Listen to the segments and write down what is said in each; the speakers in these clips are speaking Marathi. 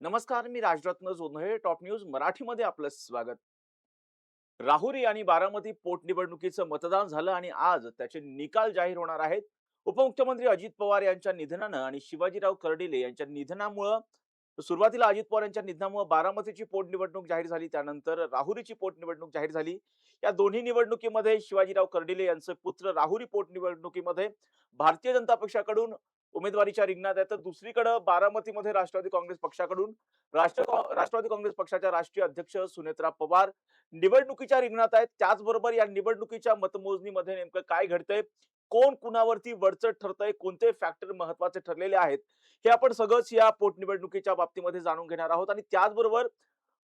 नमस्कार, मी राजरत्न जोंधळे. टॉप न्यूज मराठीमध्ये आपलं स्वागत. राहुरी आणि बारामती पोटनिवडणुकीचं मतदान झालं आणि आज त्याचे निकाल जाहीर होणार आहेत. उपमुख्यमंत्री अजित पवार यांच्या निधनानं आणि शिवाजीराव कर्डिले यांच्या निधनामुळं सुरुवातीला अजित पवार यांच्या निधनामुळे बारामतीची पोटनिवडणूक जाहीर झाली. त्यानंतर राहुरीची पोटनिवडणूक जाहीर झाली. या दोन्ही निवडणुकीमध्ये शिवाजीराव कर्डिले यांचे पुत्र राहुरी पोटनिवडणुकीमध्ये भारतीय जनता पक्षाकडून उमेदवारीच्या रिंगणात आहे, तर दुसरीकडे बारामतीमध्ये राष्ट्रवादी काँग्रेस पक्षाकडून राष्ट्रवादी काँग्रेस पक्षाच्या राष्ट्रीय अध्यक्ष सुनेत्रा पवार निवडणुकीच्या रिंगणात आहेत. त्याचबरोबर या निवडणुकीच्या मतमोजणीमध्ये नेमकं काय घडतंय, कोण कुणावरती वरचढ ठरतंय, कोणते फॅक्टर महत्वाचे ठरलेले आहेत, हे आपण सगळंच या पोटनिवडणुकीच्या बाबतीमध्ये जाणून घेणार आहोत. आणि त्याचबरोबर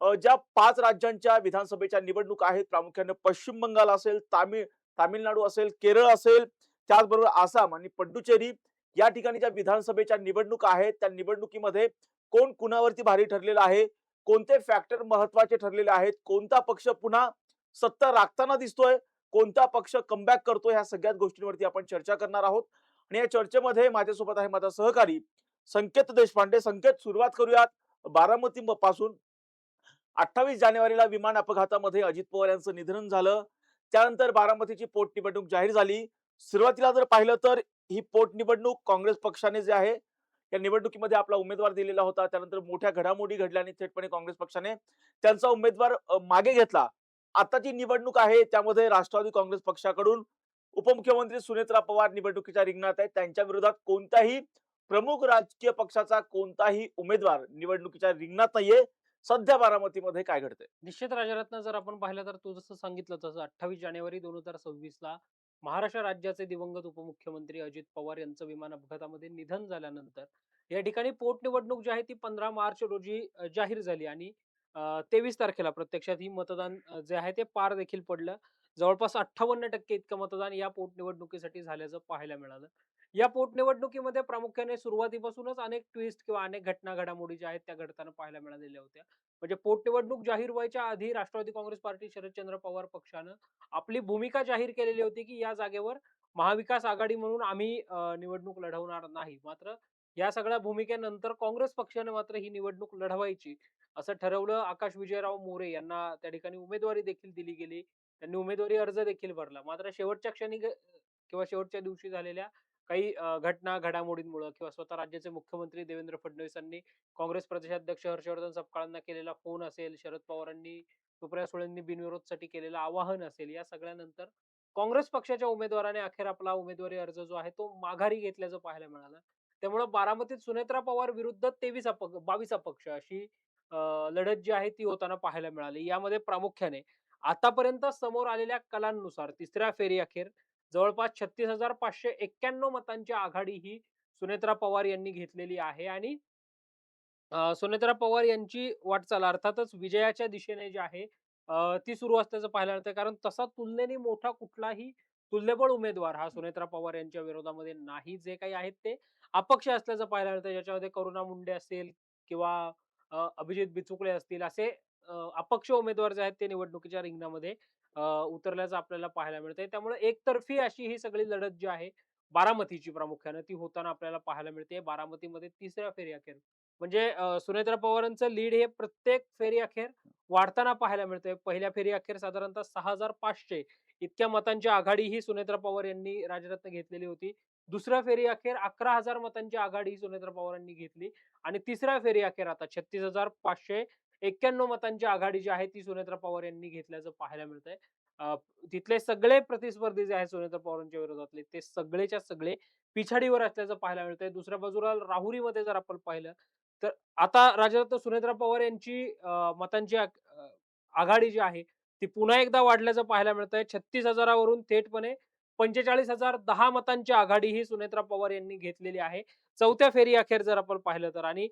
ज्या 5 राज्यांच्या विधानसभेच्या निवडणुका आहेत, प्रामुख्याने पश्चिम बंगाल असेल, तामिळनाडू असेल, केरळ असेल, त्याचबरोबर आसाम आणि पुडुचेरी या ठिकाणी ज्या विधानसभेच्या निवडणुका आहेत, त्या निवडणुकीमध्ये कोण कुणावरती भारी ठरलेलं आहे, कोणते फॅक्टर महत्वाचे ठरलेले आहेत, कोणता पक्ष पुन्हा सत्ता राखताना दिसतोय, कोणता पक्ष कमबॅक करतोय, ह्या सगळ्याच गोष्टींवरती आपण चर्चा करणार आहोत. आणि या चर्चेमध्ये माझ्यासोबत आहे माझा सहकारी संकेत देशपांडे. संकेत, सुरुवात करूयात बारामती पासून. 28 जानेवारीला विमान अपघातामध्ये अजित पवार यांचं निधन झालं. त्यानंतर बारामतीची पोटनिवडणूक जाहीर झाली. सुरुवातीला जर पाहिलं तर ही पोटनिवडणूक काँग्रेस पक्षाने जे आहे या निवडणुकीमध्ये आपला उमेदवार दिलेला होता. त्यानंतर मोठ्या घडामोडी घडल्या आणि थेटपणे काँग्रेस पक्षाने त्यांचा उमेदवार मागे घेतला. आताची निवडणूक आहे त्यामध्ये राष्ट्रवादी काँग्रेस पक्षाकडून उपमुख्यमंत्री सुनेत्रा पवार निवडणुकीच्या रिंगणात आहेत. त्यांच्या विरोधात कोणत्याही प्रमुख राजकीय पक्षाचा कोणताही उमेदवार निवडणुकीच्या रिंगणात नाहीये. सध्या बारामतीमध्ये काय घडतंय? निश्चित राजरत्न जर आपण पाहिलं तर तू जसं सांगितलं तसं 28 जानेवारी 2026 ला महाराष्ट्र राज्याचे दिवंगत उपमुख्यमंत्री अजित पवार यांचं विमान अपघातामध्ये निधन झाल्यानंतर या ठिकाणी पोटनिवडणूक जी आहे ती 15 मार्च रोजी जाहीर झाली आणि 23 तारखेला प्रत्यक्षात ही मतदान जे आहे ते पार देखील पडलं. जवळपास 58% इतकं मतदान या पोटनिवडणुकीसाठी झाल्याचं पाहायला मिळालं. या पोटनिवडणुकीमध्ये प्रामुख्याने सुरुवातीपासूनच अनेक ट्विस्ट किंवा अनेक घटना घडामोडी ज्या आहेत त्या घडताना पाहायला मिळालेल्या होत्या. म्हणजे पोटनिवडणूक जाहीर व्हायच्या आधी राष्ट्रवादी काँग्रेस पार्टी शरदचंद्र पवार पक्षानं आपली भूमिका जाहीर केलेली होती, की या जागेवर महाविकास आघाडी म्हणून आम्ही निवडणूक लढवणार नाही. मात्र या सगळ्या भूमिकेनंतर काँग्रेस पक्षाने मात्र ही निवडणूक लढवायची असं ठरवलं. आकाश विजयराव मोरे यांना त्या ठिकाणी उमेदवारी देखील दिली गेली. त्यांनी उमेदवारी अर्ज देखील भरला. मात्र शेवटच्या क्षणी किंवा शेवटच्या दिवशी झालेल्या काही घटना घडामोडींमुळे किंवा स्वतः राज्याचे मुख्यमंत्री देवेंद्र फडणवीसांनी काँग्रेस प्रदेशाध्यक्ष हर्षवर्धन सपकाळांना केलेला फोन असेल, शरद पवारांनी सुप्रिया सुळेंनी बिनविरोधसाठी केलेलं आवाहन असेल, या सगळ्यानंतर काँग्रेस पक्षाच्या उमेदवाराने अखेर आपला उमेदवारी अर्ज जो आहे तो माघारी घेतल्याचं पाहायला मिळालं. त्यामुळे बारामतीत सुनेत्रा पवार विरुद्ध 22 अपक्ष अशी लढत जी आहे ती होताना पाहायला मिळाली. यामध्ये प्रामुख्याने आतापर्यंत समोर आलेल्या कलांनुसार तिसऱ्या फेरी अखेर जवळपास 36,591 मतांची आघाडी ही सुनेत्रा पवार यांनी घेतलेली आहे आणि सुनेत्रा पवार यांची वाटचाल अर्थातच विजयाच्या दिशेने जी आहे ती सुरू असल्याचं पाहायला मिळतंय. कारण तसा तुलनेने मोठा कुठलाही तुल्यबळ उमेदवार हा सुनेत्रा पवार यांच्या विरोधामध्ये नाही. जे काही आहेत ते अपक्ष असल्याचं पाहायला मिळतं. ज्याच्यामध्ये करुणा मुंडे असेल किंवा अभिजित बिचुकले असतील असे अपक्ष उमेदवार जे आहेत ते निवडणुकीच्या रिंगणामध्ये उतरल्याचं आपल्याला पाहायला मिळतंय. त्यामुळे एकतर्फी अशी ही सगळी लढत जी आहे बारामतीची प्रामुख्याने ती होताना आपल्याला पाहायला मिळते. बारामतीमध्ये तिसऱ्या फेरी अखेर म्हणजे सुनेत्रा पवारांचं लीड हे प्रत्येक फेरी अखेर वाढताना पाहायला मिळतंय. पहिल्या फेरी अखेर साधारणतः 6,500 इतक्या मतांची आघाडी ही सुनेत्रा पवार यांनी राजरत्न घेतलेली होती. दुसऱ्या फेरी अखेर 11,000 मतांची आघाडी ही सुनेत्रा पवारांनी घेतली आणि तिसऱ्या फेरी अखेर आता 36,591 मतांची आघाडी जी आहे ती सुनेत्रा पवार यांनी घेतल्याचं पाहायला मिळतंय. अ, तिथले सगळे प्रतिस्पर्धी जे आहेत सुनेत्रा पवारांच्या विरोधातले ते सगळेच्या सगळे पिछाडीवर असल्याचं पाहायला मिळतंय. दुसऱ्या बाजूला राहुरीमध्ये जर आपण पाहिलं तर आता राजरत्न सुनेत्रा पवार यांची मतांची आघाडी जी आहे ती पुन्हा एकदा वाढल्याचं पाहायला मिळतंय. 36,000 वरून थेटपणे 45,010 मतांची आघाडी ही सुनेत्रा पवार यांनी घेतलेली आहे. चौथ्या फेरी अखेर जर आपण पाहिलं तर आणि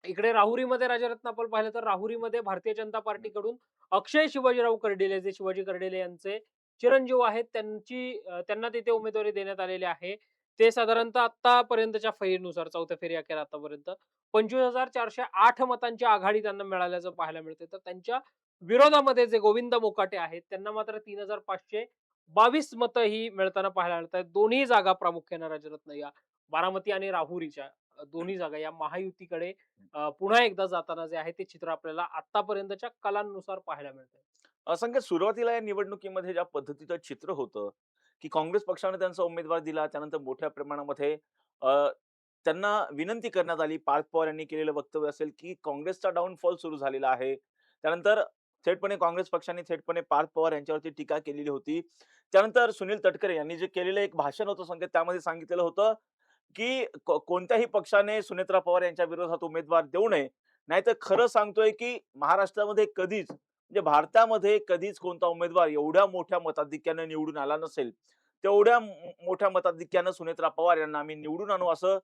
इकडे राहुरीमध्ये राजरत्न आपण पाहिलं तर राहुरीमध्ये भारतीय जनता पार्टीकडून अक्षय शिवाजीराव कर्डिले जे शिवाजी कर्डिले यांचे चिरंजीव आहेत त्यांना तिथे उमेदवारी देण्यात आलेली आहे. ते साधारणतः आतापर्यंतच्या फेरीनुसार चौथ्या फेरी अखेर आतापर्यंत 25,408 मतांची आघाडी त्यांना मिळाल्याचं पाहायला मिळते. तर त्यांच्या विरोधामध्ये जे गोविंद मोकाटे आहेत त्यांना मात्र 3,522 मतं ही मिळताना पाहायला मिळतात. दोन्ही जागा प्रामुख्याने राजरत्न या बारामती आणि राहुरीच्या दोन्ही जागा या महायुतीकडे पुन्हा एकदा जाताना जे आहे ते चित्र आपल्याला आतापर्यंतच्या कलांनुसार पाहायला मिळतंय. संकेत, सुरुवातीला या निवडणुकीमध्ये ज्या पद्धतीचं चित्र होतं, की काँग्रेस पक्षाने त्यांचा उमेदवार दिला. त्यानंतर मोठ्या प्रमाणामध्ये अ, त्यांना विनंती करण्यात आली. पार्थ पवार यांनी केलेलं वक्तव्य असेल, की काँग्रेसचा डाउनफॉल सुरू झालेला आहे. त्यानंतर थेटपणे काँग्रेस पक्षाने थेटपणे पार्थ पवार यांच्यावरती टीका केलेली होती. त्यानंतर सुनील तटकरे यांनी जे केलेलं एक भाषण होतं संकेत, त्यामध्ये सांगितलेलं होतं, की कोणत्याही पक्षाने सुनेत्रा पवार यांच्या विरोधात उमेदवार देऊ नये. नाहीतर खरं सांगतोय, की महाराष्ट्रामध्ये कधीच म्हणजे भारतामध्ये कधीच कोणता उमेदवार एवढ्या मोठ्या मताधिक्याने निवडून आला नसेल. तेवढ्या मोठ्या मताधिक्यानं सुनेत्रा पवार यांना आम्ही निवडून आणू असं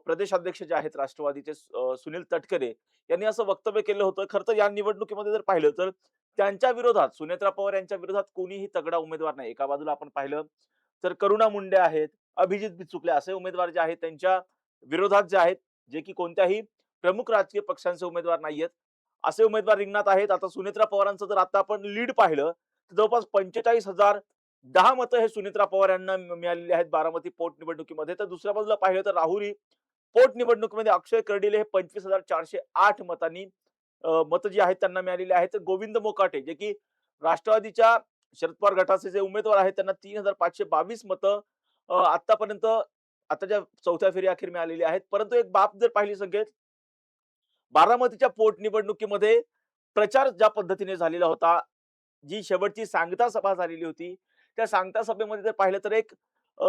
प्रदेशाध्यक्ष जे आहेत राष्ट्रवादीचे सुनील तटकरे यांनी असं वक्तव्य केलं होतं. खरं तर या निवडणुकीमध्ये जर पाहिलं तर त्यांच्या विरोधात, सुनेत्रा पवार यांच्या विरोधात कोणीही तगडा उमेदवार नाही. एका बाजूला आपण पाहिलं तर करुणा मुंडे आहेत, अभिजित बिचुकले असे उमेदवार जे आहेत त्यांच्या विरोधात जे आहेत, जे की कोणत्याही प्रमुख राजकीय पक्षांचे उमेदवार नाहीयेत. असे उमेदवार रिंगणात आहेत. आता सुनेत्रा पवारांचं जर आता आपण लीड पाहिलं, तर जवळपास 45,010 मतं हे सुनेत्रा पवार यांना मिळालेली आहेत बारामती पोटनिवडणुकीमध्ये. तर दुसऱ्या बाजूला पाहिलं तर राहुरी पोटनिवडणुकीमध्ये अक्षय कर्डिले हे 25,408 मतांनी मतं जी आहेत त्यांना मिळालेली आहेत. तर गोविंद मोकाटे जे की राष्ट्रवादीच्या शरद पवार गटाचे जे उमेदवार आहेत त्यांना 3,522 मतं आतापर्यंत आताच्या चौथ्या फेरी अखेर मिळालेली आहेत. परंतु एक बाब जर पाहिली संकेत, बारामतीच्या पोटनिवडणुकीमध्ये प्रचार ज्या पद्धतीने झालेला होता, जी शेवटची सांगता सभा झालेली होती, त्या सांगता सभेमध्ये जर पाहिलं तर एक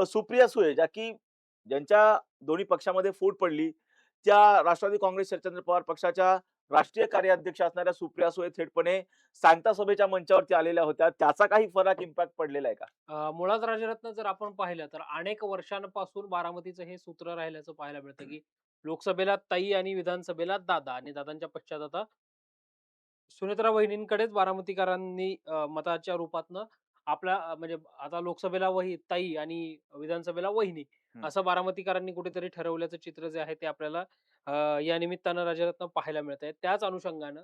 सुप्रिया सुळे ज्या की ज्यांच्या दोन्ही पक्षामध्ये फूट पडली, त्या राष्ट्रवादी काँग्रेस शरदचंद्र पवार पक्षाच्या राष्ट्रीय कार्याध्यक्ष असणाऱ्या सुप्रिया सुळे थेटपणे सांगता सभेच्या मंचावरती आलेल्या होत्या. त्याचा काही फरक इम्पॅक्ट पडलेला आहे का? मुळात राजरत्न जर आपण पाहिलं तर अनेक वर्षांपासून बारामतीचं हे सूत्र राहिल्याचं पाहायला मिळतं, की लोकसभेला ताई आणि विधानसभेला दादा आणि दादांच्या पश्चात आता सुनेत्रा वहिनींकडेच बारामतीकरांनी मताच्या रूपातनं आपल्या म्हणजे आता लोकसभेला ताई आणि विधानसभेला वहिनी हं. असं बारामतीकरांनी कुठेतरी ठरवल्याचं चित्र जे आहे ते आपल्याला या निमित्तानं राजरत्न पाहायला मिळतंय. त्याच अनुषंगानं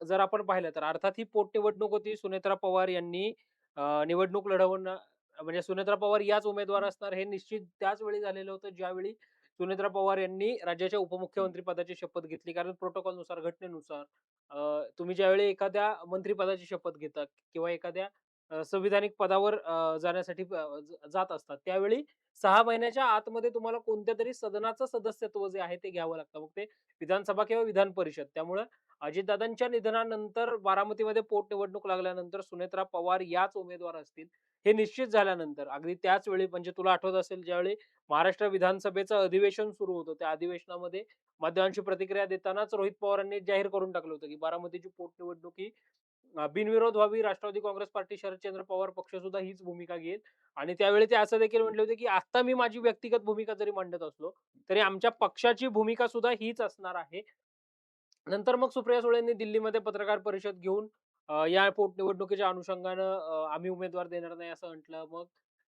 जर आपण पाहिलं तर अर्थात ही पोटनिवडणूक होती. सुनेत्रा पवार यांनी निवडणूक लढवणं म्हणजे सुनेत्रा पवार याच उमेदवार हं, असणार हे निश्चित त्याच वेळी झालेलं होतं, ज्यावेळी सुनेत्रा पवार यांनी राज्याच्या हं. उपमुख्यमंत्री पदाची शपथ घेतली. कारण प्रोटोकॉलनुसार, घटनेनुसार तुम्ही ज्यावेळी एखाद्या मंत्रिपदाची शपथ घेता किंवा एखाद्या संविधानिक पदावर जाण्यासाठी जात असतात, त्यावेळी 6 महिन्याच्या आतमध्ये तुम्हाला कोणत्यातरी सदनाचं सदस्यत्व जे आहे ते घ्यावं लागतं. मग ते विधानसभा किंवा विधान परिषद. त्यामुळं अजितदादांच्या निधनानंतर बारामतीमध्ये पोटनिवडणूक लागल्यानंतर सुनेत्रा पवार याच उमेदवार असतील, हे निश्चित झाल्यानंतर अगदी त्याच वेळी म्हणजे तुला आठवत असेल ज्यावेळी महाराष्ट्र विधानसभेचं अधिवेशन सुरू होतं, त्या अधिवेशनामध्ये माध्यमांची प्रतिक्रिया देतानाच रोहित पवारांनी जाहीर करून टाकलं होतं, की बारामतीची पोटनिवडणूक ही बिनविरोध व्हावी. राष्ट्रवादी काँग्रेस पार्टी, शरदचंद्र पवार पक्ष सुद्धा हीच भूमिका घेईल आणि त्यावेळी ते असं देखील म्हटले होते, की आता मी माझी व्यक्तिगत भूमिका जरी मांडत असलो, तरी आमच्या पक्षाची भूमिका सुद्धा हीच असणार आहे. नंतर मग सुप्रिया सुळेंनी दिल्लीमध्ये पत्रकार परिषद घेऊन या पोटनिवडणुकीच्या अनुषंगानं आम्ही उमेदवार देणार नाही असं म्हटलं. मग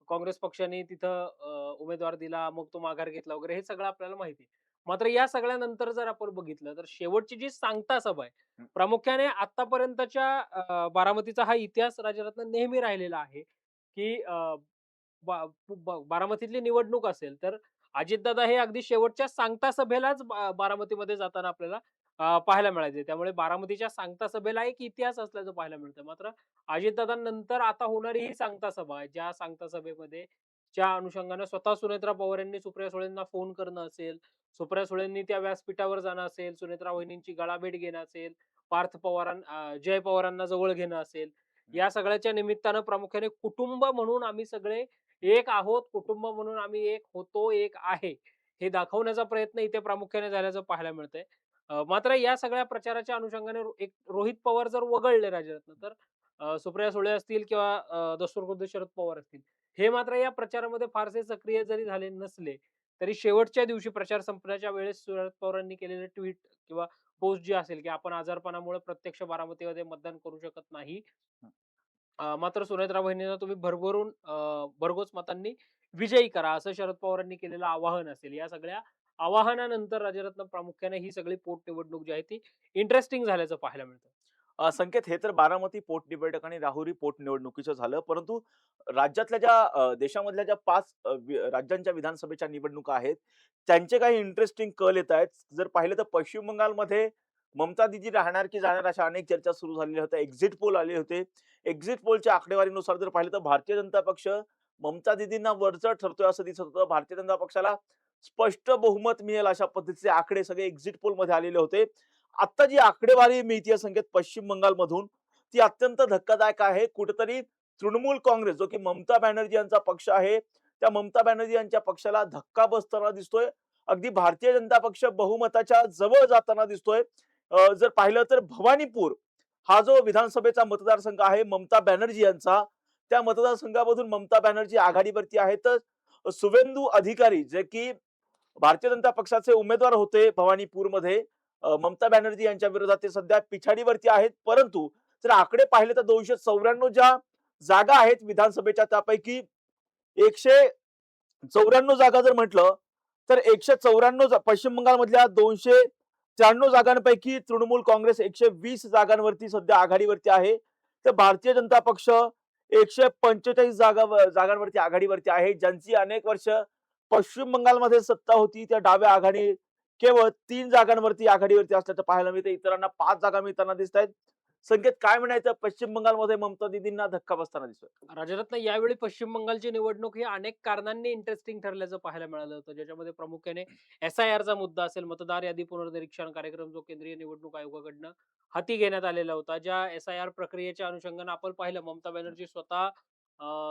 काँग्रेस पक्षाने तिथं उमेदवार दिला. मग तो माघार घेतला वगैरे हे सगळं आपल्याला माहिती आहे. मात्र या सगळ्यानंतर जर आपण बघितलं तर शेवटची जी सांगता सभा आहे, हं. प्रामुख्याने आतापर्यंतच्या बारामतीचा हा इतिहास राजरत्न नेहमी राहिलेला आहे, की बा बारामतीतली निवडणूक असेल तर अजितदादा हे अगदी शेवटच्या सांगता सभेलाच बारामतीमध्ये जाताना आपल्याला पाहायला मिळायचे. त्यामुळे बारामतीच्या सांगता सभेला एक इतिहास असल्याचं पाहायला मिळतं. मात्र अजितदादांनंतर आता होणारी ही सांगता सभा आहे, ज्या सांगता सभेमध्ये ज्या अनुषंगानं स्वतः सुनेत्रा पवार यांनी सुप्रिया सुळेंना फोन करणं असेल, सुप्रिया सुळेंनी त्या व्यासपीठावर जाणं असेल, सुनेत्रा वहिनींची गळाभेट घेणं असेल, जय पवारांना जवळ घेणं असेल, या सगळ्याच्या निमित्तानं प्रामुख्याने कुटुंब म्हणून आम्ही सगळे एक आहोत, कुटुंब म्हणून आम्ही एक होतो, एक आहे, हे दाखवण्याचा प्रयत्न इथे प्रामुख्याने झाल्याचं पाहायला मिळतंय. मात्र या सगळ्या प्रचाराच्या अनुषंगाने एक रोहित पवार जर वगळले राजरत्न, तर सुप्रिया सुळे असतील किंवा दस्तूरखुद्द शरद पवार असतील, हे मात्र या प्रचारामध्ये फारसे सक्रिय जरी झाले नसले, तरी शेवटच्या दिवशी प्रचार संपण्याच्या वेळेस शरद पवारांनी केलेलं ट्विट किंवा पोस्ट जी असेल, की आपण आजारपणामुळे प्रत्यक्ष बारामतीमध्ये मतदान करू शकत नाही. मात्र सुनेत्रा वहिनींना तुम्ही भरघोस मतांनी विजयी करा, असं शरद पवारांनी केलेलं आवाहन असेल. या सगळ्या आवाहनानंतर राजरत्न प्रामुख्याने ही सगळी पोटनिवडणूक जी आहे ती इंटरेस्टिंग झाल्याचं पाहायला मिळतं. संकेत हे तर बारामती पोटनिवडणूक आणि राहुरी पोटनिवडणुकीचं झालं. परंतु राज्यातल्या ज्या देशामधल्या ज्या 5 राज्यांच्या विधानसभेच्या निवडणुका आहेत, त्यांचे काही इंटरेस्टिंग कल येत आहेत. जर पाहिलं तर पश्चिम बंगालमध्ये ममता दीदी राहणार की जाणार अशा अनेक चर्चा सुरू झालेल्या होत्या. एक्झिट पोल आले होते. एक्झिट पोलच्या आकडेवारीनुसार जर पाहिलं तर भारतीय जनता पक्ष ममता दीदींना वरचढ ठरतोय असं दिसत होतं. भारतीय जनता पक्षाला स्पष्ट बहुमत मिळेल अशा पद्धतीचे आकडे सगळे एक्झिट पोलमध्ये आलेले होते. आता जी आकडेवारी मिळतीये संकेत पश्चिम बंगालमधून, ती अत्यंत धक्कादायक आहे. कुठेतरी तृणमूल काँग्रेस जो की ममता बॅनर्जी यांचा पक्ष आहे, त्या ममता बॅनर्जी यांच्या पक्षाला धक्का बसताना दिसतोय. अगदी भारतीय जनता पक्ष बहुमताच्या जवळ जाताना दिसतोय. जर पाहिलं तर भवानीपूर हा जो विधानसभेचा मतदारसंघ आहे ममता बॅनर्जी यांचा, त्या मतदारसंघामधून ममता बॅनर्जी आघाडीवरती आहे. तर शुवेंदू अधिकारी जे की भारतीय जनता पक्षाचे उमेदवार होते भवानीपूरमध्ये ममता बॅनर्जी यांच्या विरोधात ते सध्या पिछाडीवरती आहेत. परंतु जर आकडे पाहिले तर 294 ज्या जागा आहेत विधानसभेच्या त्यापैकी 194 जागा जर म्हटलं तर 194 पश्चिम बंगालमधल्या 293 जागांपैकी तृणमूल काँग्रेस 120 जागांवरती सध्या आघाडीवरती आहे. तर भारतीय जनता पक्ष 145 जागांवरती आघाडीवरती आहे. ज्यांची अनेक वर्ष पश्चिम बंगालमध्ये सत्ता होती त्या डाव्या आघाडी केवळ 3 जागांवरती आघाडीवरती असल्याचं पाहायला मिळतं. इतरांना 5 जागा मिळताना दिसतायत. संकेत काय म्हणायचं पश्चिम बंगालमध्ये ममता दीदींना धक्का बसताना दिसतोय. राजरत्न, यावेळी पश्चिम बंगालची निवडणूक ही अनेक कारणांनी इंटरेस्टिंग ठरल्याचं पाहायला मिळालं होतं, ज्याच्यामध्ये प्रामुख्याने SIRचा मुद्दा असेल, मतदार यादी पुनर्निरीक्षण कार्यक्रम जो केंद्रीय निवडणूक आयोगाकडनं हाती घेण्यात आलेला होता. ज्या SIR प्रक्रियेच्या अनुषंगाने आपण पाहिलं ममता बॅनर्जी स्वतः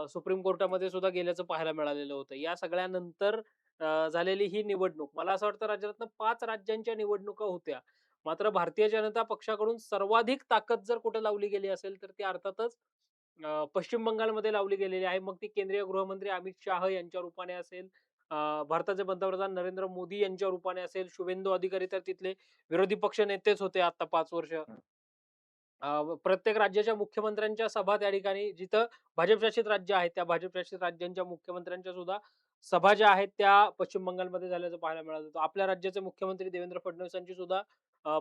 सुप्रीम कोर्टामध्ये सुद्धा गेल्याचं पाहायला मिळालेलं होतं. या सगळ्यानंतर झालेली ही निवडणूक, मला असं वाटतं राजरत्न 5 राज्यांच्या निवडणुका होत्या. मात्र भारतीय जनता पक्षाकडून सर्वाधिक ताकद जर कुठे लावली गेली असेल तर ती अर्थातच पश्चिम बंगालमध्ये लावली गेलेली आहे. मग ती केंद्रीय गृहमंत्री अमित शाह यांच्या रूपाने असेल, भारताचे पंतप्रधान नरेंद्र मोदी यांच्या रूपाने असेल, शुवेंदू अधिकारी तर तिथले विरोधी पक्ष नेतेच होते आता 5 वर्ष. प्रत्येक राज्याच्या मुख्यमंत्र्यांच्या सभा त्या ठिकाणी, जिथं भाजपशासित राज्य आहेत, त्या भाजपशासित राज्यांच्या मुख्यमंत्र्यांच्या सुद्धा सभा ज्या आहेत त्या पश्चिम बंगालमध्ये झाल्याचं पाहायला मिळालं होतं. आपल्या राज्याचे मुख्यमंत्री देवेंद्र फडणवीसांची सुद्धा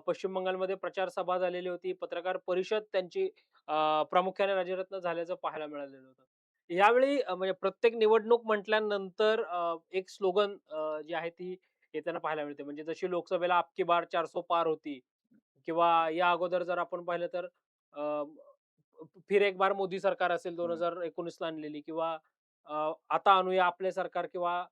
पश्चिम बंगालमध्ये प्रचार सभा झालेली होती. पत्रकार परिषद त्यांची प्रामुख्याने राजरत्न झाल्याचं पाहायला मिळालेलं होतं. यावेळी म्हणजे प्रत्येक निवडणूक म्हटल्यानंतर एक स्लोगन जी आहे ती येताना पाहायला मिळते. म्हणजे जशी लोकसभेला "अब की बार 400 पार" होती, किंवा या अगोदर जर आपण पाहिलं तर अ, फिर एक बार मोदी सरकार असेल हं. 2019 ला आणलेली, किंवा आता आणूया आपले सरकार, किंवा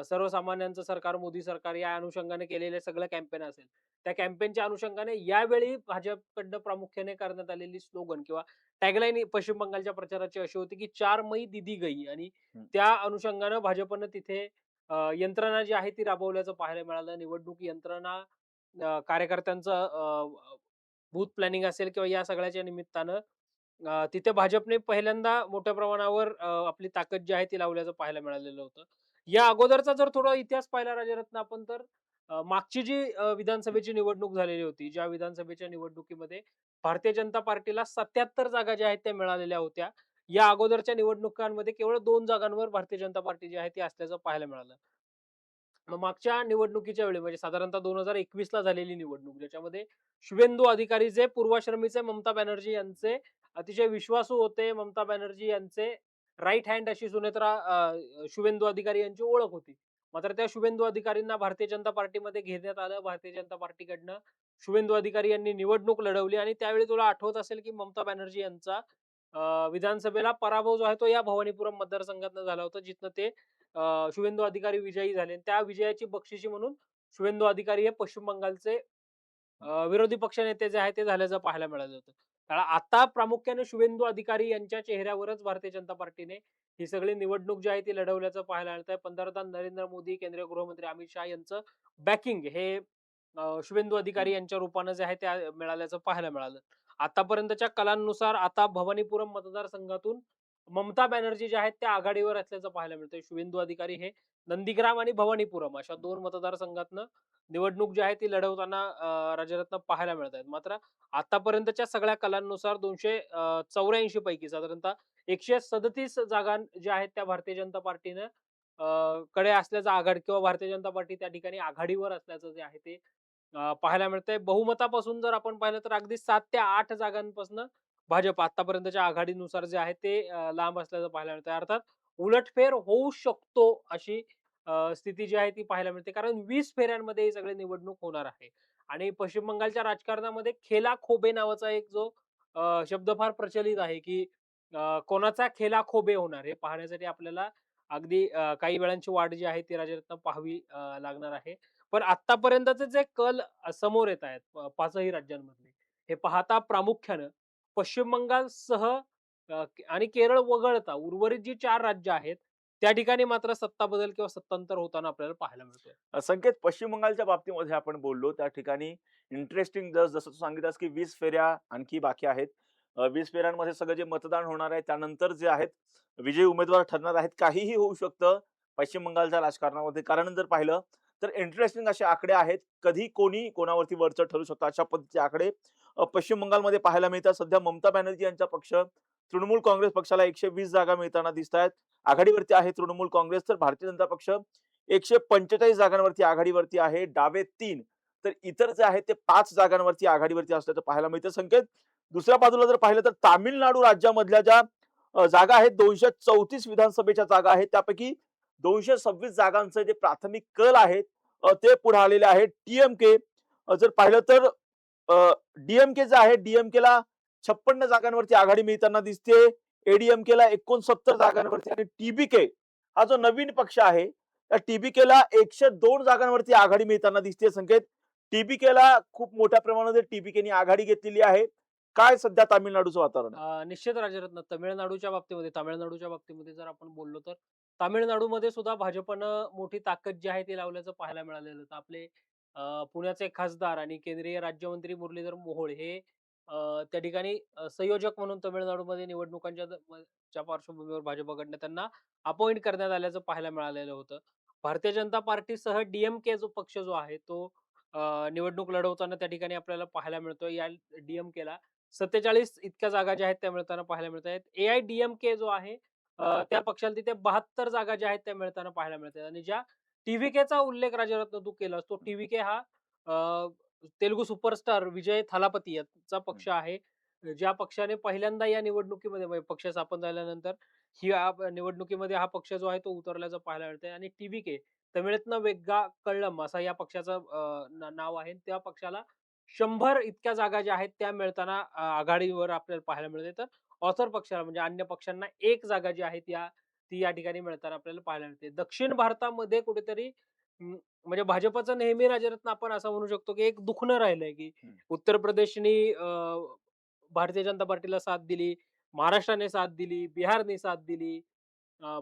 सर्वसामान्यांचं सरकार मोदी सरकार, या अनुषंगाने केलेले सगळं कॅम्पेन असेल. त्या कॅम्पेनच्या अनुषंगाने यावेळी भाजपकडनं प्रामुख्याने करण्यात आलेली स्लोगन किंवा टॅगलाईन पश्चिम बंगालच्या प्रचाराची अशी होती की 4 मई दीदी गई, आणि हं. त्या अनुषंगानं भाजपनं तिथे यंत्रणा जी आहे ती राबवल्याचं पाहायला मिळालं. निवडणूक यंत्रणा, कार्यकर्त्यांचं बूथ प्लॅनिंग असेल, किंवा या सगळ्याच्या निमित्तानं तिथे भाजपने पहिल्यांदा मोठ्या प्रमाणावर आपली ताकद जी आहे ती लावल्याचं पाहायला मिळालेलं होतं. या अगोदरचा जर थोडा इतिहास पाहिला राजरत्न आपण, तर मागची जी विधानसभेची निवडणूक झालेली होती, ज्या विधानसभेच्या निवडणुकीमध्ये भारतीय जनता पार्टीला 77 जागा ज्या आहेत त्या मिळालेल्या होत्या. या अगोदरच्या निवडणुकांमध्ये केवळ 2 जागांवर भारतीय जनता पार्टी जी आहे ती असल्याचं पाहायला मिळालं. मग मागच्या निवडणुकीच्या वेळी, म्हणजे साधारणतः 2021 ला झालेली निवडणूक, ज्याच्यामध्ये शुवेंदू अधिकारी जे पूर्वाश्रमीचे ममता बॅनर्जी यांचे अतिशय विश्वासू होते. ममता बॅनर्जी यांचे राइट हँड अशी सुनेत्रा शुवेंदू अधिकारी यांची ओळख होती. मात्र त्या शुवेंदू अधिकारींना भारतीय जनता पार्टीमध्ये घेण्यात आलं. भारतीय जनता पार्टीकडनं शुवेंदू अधिकारी यांनी निवडणूक लढवली, आणि त्यावेळी तुला आठवत असेल की ममता बॅनर्जी यांचा विधानसभेला पराभव जो आहे तो या भवानीपुरम मतदारसंघातनं झाला होता, जिथनं ते शुवेंदू अधिकारी विजयी झाले. त्या विजयाची बक्षिसी म्हणून शुवेंदू अधिकारी हे पश्चिम बंगालचे विरोधी पक्षनेते जे आहेत ते झाल्याचं पाहायला मिळालं होतं. कारण आता प्रामुख्याने शुवेंदू अधिकारी यांच्या चेहऱ्यावरच भारतीय जनता पार्टीने ही सगळी निवडणूक जी आहे ती लढवल्याचं पाहायला मिळतंय. पंतप्रधान नरेंद्र मोदी, केंद्रीय गृहमंत्री अमित शहा यांचं बॅकिंग हे शुवेंदू अधिकारी यांच्या रूपानं जे आहे त्या मिळाल्याचं पाहायला मिळालं. आतापर्यंतच्या कलांनुसार आता भवानीपुरम मतदारसंघातून ममता बॅनर्जी ज्या आहेत त्या आघाडीवर असल्याचं पाहायला मिळतंय. शुवेंदू अधिकारी हे नंदीग्राम आणि भवानीपुरम अशा 2 मतदारसंघातनं निवडणूक जी आहे ती लढवताना राजरत्न पाहायला मिळत आहेत. मात्र आतापर्यंतच्या सगळ्या कलांनुसार 284 पैकी साधारणतः 137 जागा ज्या आहेत त्या भारतीय जनता पार्टीनं कडे असल्याचं, आघाडी किंवा भारतीय जनता पार्टी त्या ठिकाणी आघाडीवर असल्याचं जे आहे ते पाहायला मिळतंय. बहुमतापासून जर आपण पाहिलं तर अगदी 7 ते 8 जागांपासून भाजप आतापर्यंतच्या आघाडीनुसार जे आहे ते लांब असल्याचं पाहायला मिळतंय. अर्थात उलटफेर होऊ शकतो अशी स्थिती जी आहे ती पाहायला मिळते. कारण 20 फेऱ्यांमध्ये ही सगळी निवडणूक होणार आहे. आणि पश्चिम बंगालच्या राजकारणामध्ये खेला खोबे नावाचा एक जो शब्द फार प्रचलित आहे, की कोणाचा खेला खोबे होणार हे पाहण्यासाठी आपल्याला अगदी काही वेळांची वाट जी आहे ती राजरत्न पाहावी लागणार आहे. पण आत्तापर्यंतचे जे कल समोर येत आहेत 5ही राज्यांमधले, हे पाहता प्रामुख्यानं पश्चिम बंगालसह आणि केरळ वगळता उर्वरित जी 4 राज्य आहेत, त्या ठिकाणी मात्र सत्ता बदल किंवा सत्तांतर होताना आपल्याला पाहायला मिळतोय. संकेत, पश्चिम बंगालच्या बाबतीमध्ये आपण बोललो त्या ठिकाणी इंटरेस्टिंग जसं तू सांगितलंस की 20 फेऱ्या आणखी बाकी आहेत. 20 फेऱ्यांमध्ये सगळं जे मतदान होणार आहे त्यानंतर जे आहेत विजयी उमेदवार ठरणार आहेत. काहीही होऊ शकतं पश्चिम बंगालच्या राजकारणामध्ये. कारण जर पाहिलं तर इंटरेस्टिंग असे आकडे आहेत. कधी कोणी कोणावरती वरचढ ठरू शकतं अशा पद्धतीचे आकडे पश्चिम बंगालमध्ये पाहायला मिळतात. सध्या ममता बॅनर्जी यांचा पक्ष तृणमूल काँग्रेस पक्षाला 120 जागा मिळताना दिसतायत. आघाडीवरती आहे तृणमूल काँग्रेस, तर भारतीय जनता पक्ष 145 जागांवरती आघाडीवरती आहे. डावे 3, तर इतर जे आहेत ते 5 जागांवरती आघाडीवरती असल्याचं पाहायला मिळतं. संकेत, दुसऱ्या बाजूला जर पाहिलं तर तामिळनाडू राज्यामधल्या ज्या जागा आहेत, 234 विधानसभेच्या जागा आहेत, त्यापैकी 226 जागांचे जे प्राथमिक कल आहेत ते पुढे आलेले आहेत. टीएमके जर पाहिलं तर डीएमके जे आहे, डीएमकेला 56 जागांवरती आघाडी मिळताना दिसते. एडीएमकेला 69 जागांवरती आणि टीबीके हा जो नवीन पक्ष आहे, त्या टीबीकेला 102 जागांवरती आघाडी मिळताना दिसते. संकेत, टीबीकेला खूप मोठ्या प्रमाणामध्ये टीबीकेने आघाडी घेतलेली आहे. काय सध्या तामिळनाडूचं वातावरण आहे? निश्चित राजरत्न तामिळनाडूच्या बाबतीमध्ये जर आपण बोललो तर तामिळनाडूमध्ये सुद्धा भाजपनं मोठी ताकद जी आहे ती लावल्याचं पाहायला मिळालेलं होतं. आपले पुण्याचे खासदार आणि केंद्रीय राज्यमंत्री मुरलीधर मोहोळ हे त्या ठिकाणी संयोजक म्हणून तामिळनाडूमध्ये निवडणुकांच्या च्या पार्श्वभूमीवर भाजपकडनं त्यांना अपॉइंट करण्यात आल्याचं पाहायला मिळालेलं होतं. भारतीय जनता पार्टीसह डीएमके जो पक्ष जो आहे तो निवडणूक लढवताना त्या ठिकाणी आपल्याला पाहायला मिळतोय. या डीएमकेला 47 इतक्या जागा ज्या आहेत त्या मिळताना पाहायला मिळत आहेत. एआयडीएमके जो आहे त्या पक्षाला तिथे 72 जागा ज्या आहेत त्या मिळताना पाहायला मिळतात आणि ज्या टीव्हीकेचा उल्लेख राजरत्न तू केलास, तो टीव्हीके हा अ, तेलुगू सुपरस्टार विजय थालापती याचा पक्ष आहे. ज्या पक्षाने पहिल्यांदा या निवडणुकीमध्ये म्हणजे पक्ष स्थापन झाल्यानंतर निवडणुकीमध्ये हा पक्ष जो आहे तो उतरल्याचं पाहायला मिळतंय आणि टीव्हीके तमिळतनं वेग्गा कळ्ळम असा या पक्षाचं नाव आहे. त्या पक्षाला 100 इतक्या जागा ज्या आहेत त्या मिळताना आघाडीवर आपल्याला पाहायला मिळते. तर ऑथर पक्षाला म्हणजे अन्य पक्षांना 1 जागा जी आहे ती या ठिकाणी मिळताना आपल्याला पाहायला मिळते. दक्षिण भारतामध्ये कुठेतरी म्हणजे भाजपचं नेहमी राजरत्न आपण असं म्हणू शकतो, की एक दुखणं राहिलंय, की हं. उत्तर प्रदेशनी भारतीय जनता पार्टीला साथ दिली, महाराष्ट्राने साथ दिली, बिहारने साथ दिली.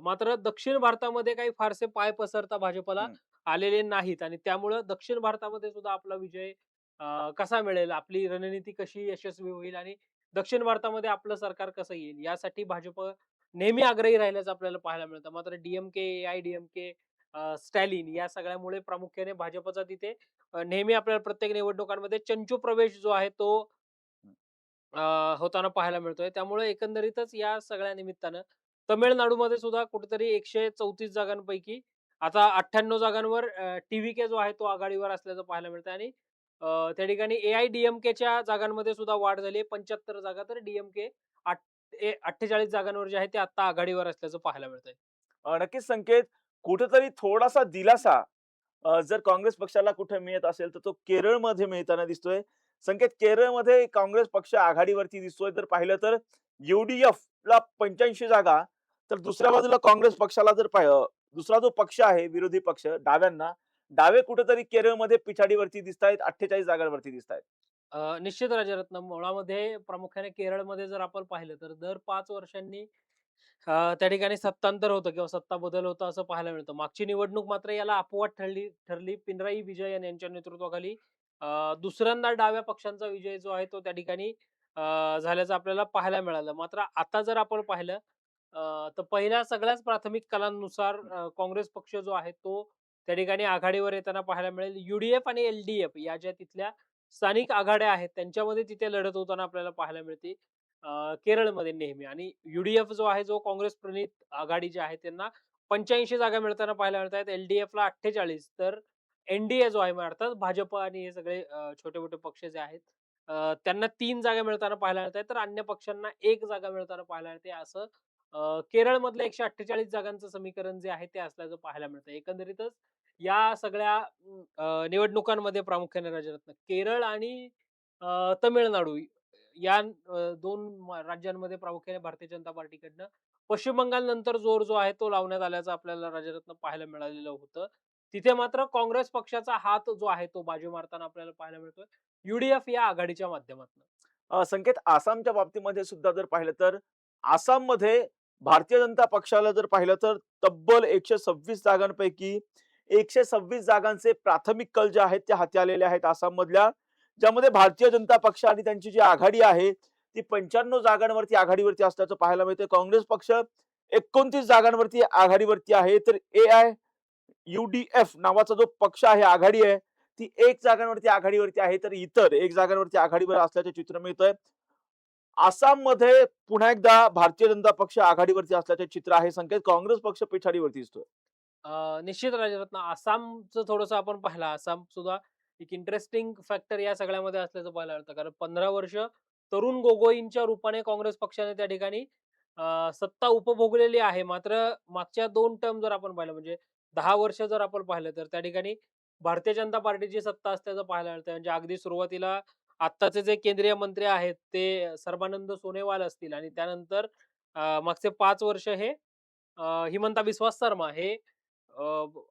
मात्र दक्षिण भारतामध्ये काही फारसे पाय पसरता भाजपला हं. आलेले नाहीत आणि त्यामुळं दक्षिण भारतामध्ये सुद्धा आपला विजय कसा मिळेल, आपली रणनीती कशी यशस्वी होईल आणि दक्षिण भारतामध्ये आपलं सरकार कसं येईल, यासाठी भाजप नेहमी आग्रही राहिल्याचं आपल्याला पाहायला मिळतं. मात्र डीएमके, एआयडीएमके, स्टॅलिन या सगळ्यामुळे प्रामुख्याने भाजपचा तिथे नेहमी आपल्याला प्रत्येक निवडणुकांमध्ये चंचू प्रवेश जो आहे तो होताना पाहायला मिळतोय. त्यामुळे एकंदरीतच या सगळ्या निमित्तानं तमिळनाडूमध्ये सुद्धा कुठेतरी 134 जागांपैकी आता 98 जागांवर टीव्हीके जो आहे तो आघाडीवर असल्याचं पाहायला मिळतंय आणि त्या ठिकाणी एआयडीएमकेच्या जागांमध्ये सुद्धा वाढ झाली आहे. 75 जागा तर डीएमके 48 जागांवर जे आहे ते आता आघाडीवर असल्याचं पाहायला मिळतंय. नक्कीच संकेत, कुठेतरी थोडासा दिलासा जर काँग्रेस पक्षाला कुठे मिळत असेल तर तो केरळमध्ये मिळताना दिसतोय. संकेत, केरळमध्ये काँग्रेस पक्ष आघाडीवरती दिसतोय. तर पाहिलं तर ला 85 जागा, तर दुसऱ्या बाजूला काँग्रेस पक्षाला जर दुसरा जो पक्ष आहे विरोधी पक्ष डाव्यांना, डावे कुठेतरी केरळमध्ये पिछाडीवरती दिसतायत, 48 जागांवरती दिसतायत. निश्चित राजरत्न मुळामध्ये प्रामुख्याने केरळमध्ये जर आपण पाहिलं तर दर 5 वर्षांनी त्या ठिकाणी सत्तांतर होतं किंवा सत्ता बदल होतं असं पाहायला मिळतं. मागची निवडणूक मात्र याला अपवाद ठरली. पिनराई विजयन यांच्या नेतृत्वाखाली दुसऱ्यांदा डाव्या पक्षांचा विजय जो आहे तो त्या ठिकाणी झाल्याचं आपल्याला पाहायला मिळालं. मात्र आता जर आपण पाहिलं तर पहिल्या सगळ्याच प्राथमिक कलांनुसार काँग्रेस पक्ष जो आहे तो त्या ठिकाणी आघाडीवर येताना पाहायला मिळेल. यूडीएफ आणि एलडीएफ या ज्या तिथल्या स्थानिक आघाड्या आहेत त्यांच्यामध्ये तिथे लढत होताना आपल्याला पाहायला मिळते. केरळमध्ये नेहमी आणि यूडीएफ जो आहे, जो काँग्रेस प्रणित आघाडी जी आहे त्यांना 85 जागा मिळताना पाहायला मिळत आहेत. एलडीएफला 48 तर एनडीए जो आहे, अर्थात भाजप आणि हे सगळे छोटे-मोठे पक्ष जे आहेत, त्यांना 3 जागा मिळताना पाहायला मिळत आहे, तर अन्य पक्षांना 1 जागा मिळताना पाहायला मिळते. असं केरळमधलं 148 जागांचं समीकरण जे आहे ते असल्याचं पाहायला मिळतं. एकंदरीतच या सगळ्या निवडणुकांमध्ये प्रामुख्याने राज्यरत्न केरळ आणि तमिळनाडू या 2 राज्यांमध्ये प्रामुख्याने भारतीय जनता पार्टीकडनं पश्चिम बंगाल नंतर जोर जो आहे तो लावण्यात आल्याचं आपल्याला राज्यरत्न पाहायला मिळालेलं होतं. तिथे मात्र काँग्रेस पक्षाचा हात जो आहे तो बाजी मारताना आपल्याला पाहायला मिळतोय. यूडीएफ या आघाडीच्या माध्यमातून. संकेत आसामच्या बाबतीमध्ये सुद्धा जर पाहिलं तर आसाममध्ये भारतीय जनता पक्षाला जर पाहिलं तर तब्बल 126 जागांपैकी 126 जागांचे प्राथमिक कल जे आहेत ते हाती आलेले आहेत आसाममधल्या. ज्यामध्ये भारतीय जनता पक्ष आणि त्यांची जी आघाडी आहे ती 95 जागांवरती आघाडीवरती असल्याचं पाहायला मिळतं. काँग्रेस पक्ष 29 जागांवरती आघाडीवरती आहे. तर AIUDF नावाचा जो पक्ष आहे, आघाडी आहे, ती 1 जागांवरती आघाडीवरती आहे. तर इतर 1 जागांवरती आघाडीवर असल्याचे चित्र मिळतंय. आसाममध्ये पुन्हा एकदा भारतीय जनता पक्ष आघाडीवरती असल्याचे चित्र आहे. संकेत काँग्रेस पक्ष पिछाडीवरती दिसतोय. निश्चित राजरत्न आसामचं थोडंसं आपण पाहिलं, आसाम सुद्धा एक इंटरेस्टिंग फॅक्टर या सगळ्यामध्ये असल्याचं पाहायला मिळतं. कारण 15 वर्ष तरुण गोगोईंच्या रूपाने काँग्रेस पक्षाने त्या ठिकाणी सत्ता उपभोगलेली आहे. मात्र मागच्या 2 टर्म जर आपण पाहिलं, म्हणजे 10 वर्ष जर आपण पाहिलं, तर त्या ठिकाणी भारतीय जनता पार्टीची सत्ता असल्याचं पाहायला मिळतं. म्हणजे अगदी सुरुवातीला आत्ताचे जे केंद्रीय मंत्री आहेत ते सर्बानंद सोनोवाल असतील आणि त्यानंतर मागचे 5 वर्ष हे हिमंता बिस्वा शर्मा हे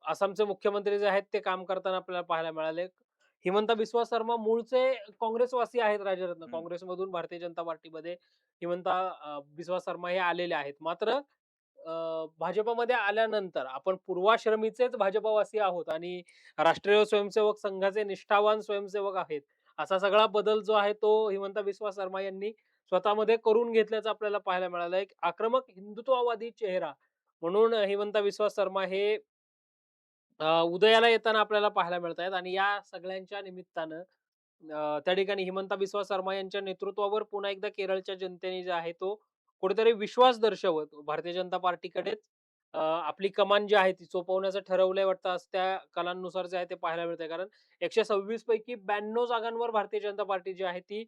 आसामचे मुख्यमंत्री जे आहेत ते काम करताना आपल्याला पाहायला मिळाले. हिमंता बिस्वा शर्मा मूळचे काँग्रेसवासी आहेत राजरत्न. हं. काँग्रेसमधून भारतीय जनता पार्टीमध्ये हिमंता बिस्वा शर्मा हे आलेले आहेत. मात्र भाजपमध्ये आल्यानंतर आपण पूर्वाश्रमीचेच भाजपवासी आहोत आणि राष्ट्रीय स्वयंसेवक संघाचे निष्ठावान स्वयंसेवक आहेत. असा सगळा बदल जो आहे तो हिमंता बिस्वा शर्मा यांनी स्वतःमध्ये करून घेतल्याचं आपल्याला पाहायला मिळालं. एक आक्रमक हिंदुत्ववादी चेहरा म्हणून हिमंता बिस्वा शर्मा हे उदयाला येताना आपल्याला पाहायला मिळत आहेत आणि या सगळ्यांच्या निमित्तानं त्या ठिकाणी हिमंता बिस्वा शर्मा यांच्या नेतृत्वावर पुन्हा एकदा केरळच्या जनतेने जे आहे तो कुठेतरी विश्वास दर्शवत भारतीय जनता पार्टीकडेच आपली कमान जी आहे ती सोपवण्याचं ठरवलंय वाटतं. आज त्या कलांनुसार जे आहे ते पाहायला मिळतंय. कारण 126 पैकी 92 जागांवर भारतीय जनता पार्टी जी आहे ती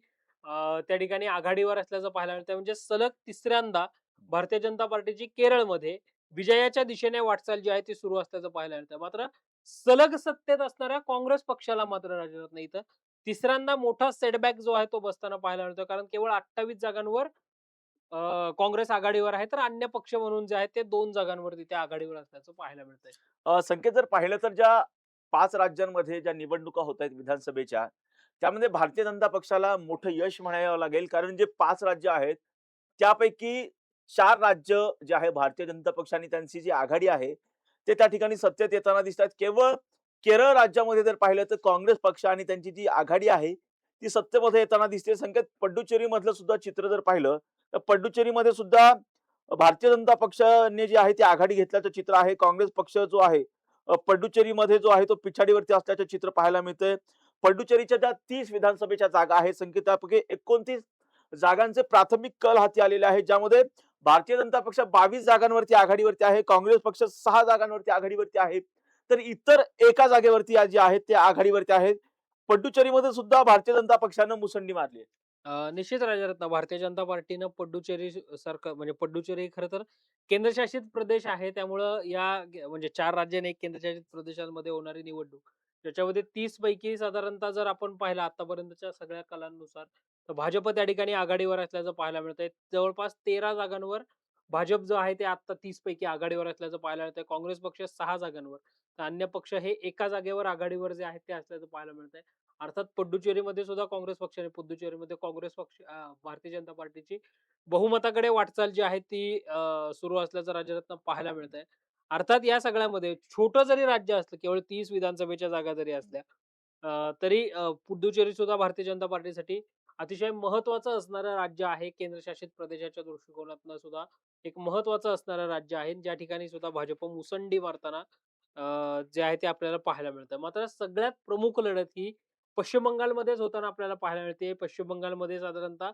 त्या ठिकाणी आघाडीवर असल्याचं पाहायला मिळतंय. म्हणजे सलग तिसऱ्यांदा भारतीय जनता पार्टीची केरळमध्ये विजयाच्या दिशेने वाटचाल जी आहे ती सुरू असल्याचं पाहायला मिळतं. मात्र सलग सत्तेत असणाऱ्या काँग्रेस पक्षाला मात्र राज्यात इथं तिसऱ्यांदा मोठा सेटबॅक जो आहे तो बसताना पाहायला मिळतो. कारण केवळ 28 जागांवर काँग्रेस आघाडीवर आहे, तर अन्य पक्ष म्हणून जे आहेत ते 2 जागांवरती त्या आघाडीवर असल्याचं पाहायला मिळतंय. संकेत जर पाहिलं तर ज्या 5 राज्यांमध्ये ज्या निवडणुका होत आहेत विधानसभेच्या, त्यामध्ये भारतीय जनता पक्षाला मोठं यश म्हणावं लागेल. कारण जे 5 राज्य आहेत, त्यापैकी 4 राज्य जे आहे भारतीय जनता पक्ष आणि त्यांची जी आघाडी आहे, ते त्या ठिकाणी सत्तेत येताना दिसतात. केवळ केरळ राज्यामध्ये जर पाहिलं तर काँग्रेस पक्ष आणि त्यांची जी आघाडी आहे, ती सत्तेमध्ये येताना दिसते. संकेत पुडुचेरीमधलं सुद्धा चित्र जर पाहिलं, तर पुडुचेरीमध्ये सुद्धा भारतीय जनता पक्षाने जी आहे ती आघाडी घेतल्याचं चित्र आहे. काँग्रेस पक्ष जो आहे पुडुचेरीमध्ये जो आहे तो पिछाडीवरती असल्याचे चित्र पाहायला मिळतंय. पुडुचेरीच्या ज्या 30 विधानसभेच्या जागा आहेत, संकेत त्यापैकी 29 जागांचे प्राथमिक कल हाती आलेले आहेत. ज्यामध्ये भारतीय जनता पक्ष 22 जागांवरती आघाडीवरती आहे. काँग्रेस पक्ष 6 जागांवरती आघाडीवरती आहे. तर इतर एका जागेवरती जे आहेत ते आघाडीवरती आहेत. पुडुचेरीमध्ये सुद्धा भारतीय जनता पक्षानं मुसंडी मारली आहे. निश्चित राजरत्न भारतीय जनता पार्टीनं पुडुचेरी सारखं, म्हणजे पुडुचेरी खरं तर केंद्रशासित प्रदेश आहे. त्यामुळं या म्हणजे 4 राज्य आणि 1 केंद्रशासित प्रदेशांमध्ये होणारी निवडणूक, त्याच्यामध्ये 30 पैकी साधारणतः जर आपण पाहिलं आतापर्यंतच्या सगळ्या कलांनुसार, तर भाजप त्या ठिकाणी आघाडीवर असल्याचं पाहायला मिळतंय. जवळपास 13 जागांवर भाजप जो आहे ते आता 30 पैकी आघाडीवर असल्याचं पाहायला मिळतंय. काँग्रेस पक्ष 6 जागांवर, तर अन्य पक्ष हे एका जागेवर आघाडीवर जे आहेत ते असल्याचं पाहायला मिळतंय. अर्थात पुडुचेरीमध्ये सुद्धा काँग्रेस पक्षाने, पुदुचेरीमध्ये काँग्रेस पक्ष भारतीय जनता पार्टीची बहुमताकडे वाटचाल जी आहे ती सुरू असल्याचं राज्यरत्न पाहायला मिळतंय. अर्थात या सगळ्यामध्ये छोटं जरी राज्य असलं, केवळ 30 विधानसभेच्या जागा जरी असल्या, तरी पुडुचेरी सुद्धा भारतीय जनता पार्टीसाठी अतिशय महत्त्वाचं असणारं राज्य आहे. केंद्रशासित प्रदेशाच्या दृष्टिकोनातनं सुद्धा एक महत्त्वाचं असणारं राज्य आहे. ज्या ठिकाणी सुद्धा भाजप मुसंडी मारताना जे आहे ते आपल्याला पाहायला मिळतं. मात्र सगळ्यात प्रमुख लढत ही पश्चिम बंगालमध्येच होताना आपल्याला पाहायला मिळते. पश्चिम बंगालमध्ये साधारणतः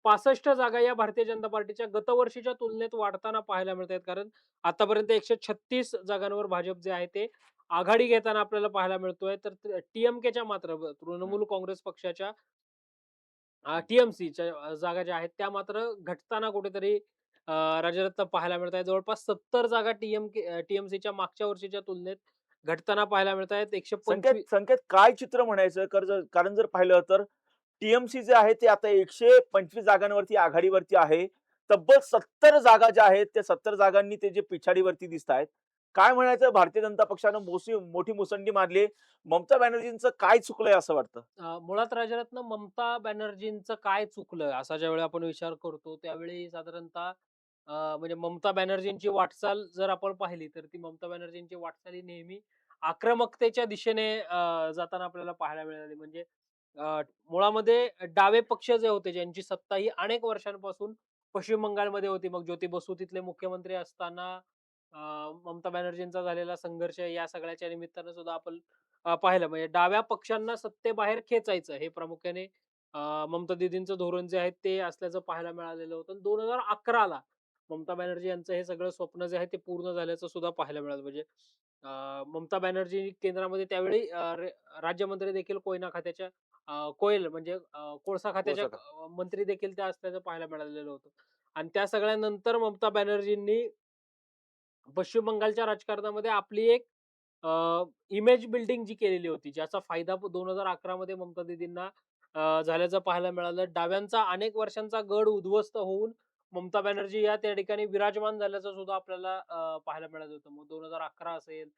65 जागा या भारतीय जनता पार्टीच्या गतवर्षीच्या तुलनेत वाढताना पाहायला मिळत आहेत. कारण आतापर्यंत 136 जागांवर भाजप जे आहे ते आघाडी घेताना आपल्याला पाहायला मिळतोय. तर टीएमकेच्या मात्र हं, तृणमूल काँग्रेस पक्षाच्या हं. टीएमसीच्या जागा ज्या आहेत त्या मात्र घटताना कुठेतरी राज्यरत्न पाहायला मिळत आहेत. जवळपास 70 जागा टीएमसीच्या मागच्या वर्षीच्या तुलनेत घटताना पाहायला मिळत आहेत. संकेत 125 संकेत काय चित्र म्हणायचं? कारण जर पाहिलं तर टीएमसी जे आहे ते आता 125 जागांवरती आघाडीवरती आहे. तब्बल 70 जागा ज्या आहेत, त्या 70 जागांनी ते जे पिछाडीवरती दिसतायत. काय म्हणायचं भारतीय जनता पक्षानं मोठी मुसंडी मारली. ममता बॅनर्जींचं काय चुकलंय असं वाटतं? मुळात राजरत्न ममता बॅनर्जींचं काय चुकलं असा ज्यावेळी आपण विचार करतो त्यावेळी साधारणतः म्हणजे ममता बॅनर्जींची वाटचाल जर आपण पाहिली तर ती ममता बॅनर्जींची वाटचाल ही नेहमी आक्रमकतेच्या दिशेने जाताना आपल्याला पाहायला मिळाली. म्हणजे मुळामध्ये डावे पक्ष जे होते ज्यांची सत्ता ही अनेक वर्षांपासून पश्चिम बंगालमध्ये होती. मग ज्योती बसू तिथले मुख्यमंत्री असताना ममता बॅनर्जींचा झालेला संघर्ष या सगळ्याच्या निमित्तानं सुद्धा आपण पाहिलं. म्हणजे डाव्या पक्षांना सत्तेबाहेर खेचायचं हे प्रामुख्याने ममता दीदींचं धोरण जे आहे ते असल्याचं पाहायला मिळालेलं होतं. 2011 ला ममता बॅनर्जी यांचं हे सगळं स्वप्न जे आहे ते पूर्ण झाल्याचं सुद्धा पाहायला मिळालं. म्हणजे ममता बॅनर्जी केंद्रामध्ये त्यावेळी राज्यमंत्री देखील कोयना खात्याच्या कोयल म्हणजे कोळसा खात्याच्या कोळसा खात. मंत्री देखील त्या असल्याचं पाहायला मिळालेलं होतं. आणि त्या सगळ्यानंतर ममता बॅनर्जींनी पश्चिम बंगालच्या राजकारणामध्ये आपली एक इमेज बिल्डिंग जी केलेली होती, ज्याचा फायदा 2011 मध्ये ममता दीदींना झाल्याचं पाहायला मिळालं. डाव्यांचा अनेक वर्षांचा गड उद्ध्वस्त होऊन ममता बॅनर्जी या त्या ठिकाणी विराजमान झाल्याचं सुद्धा आपल्याला पाहायला मिळालं होतं. मग 2011 असेल,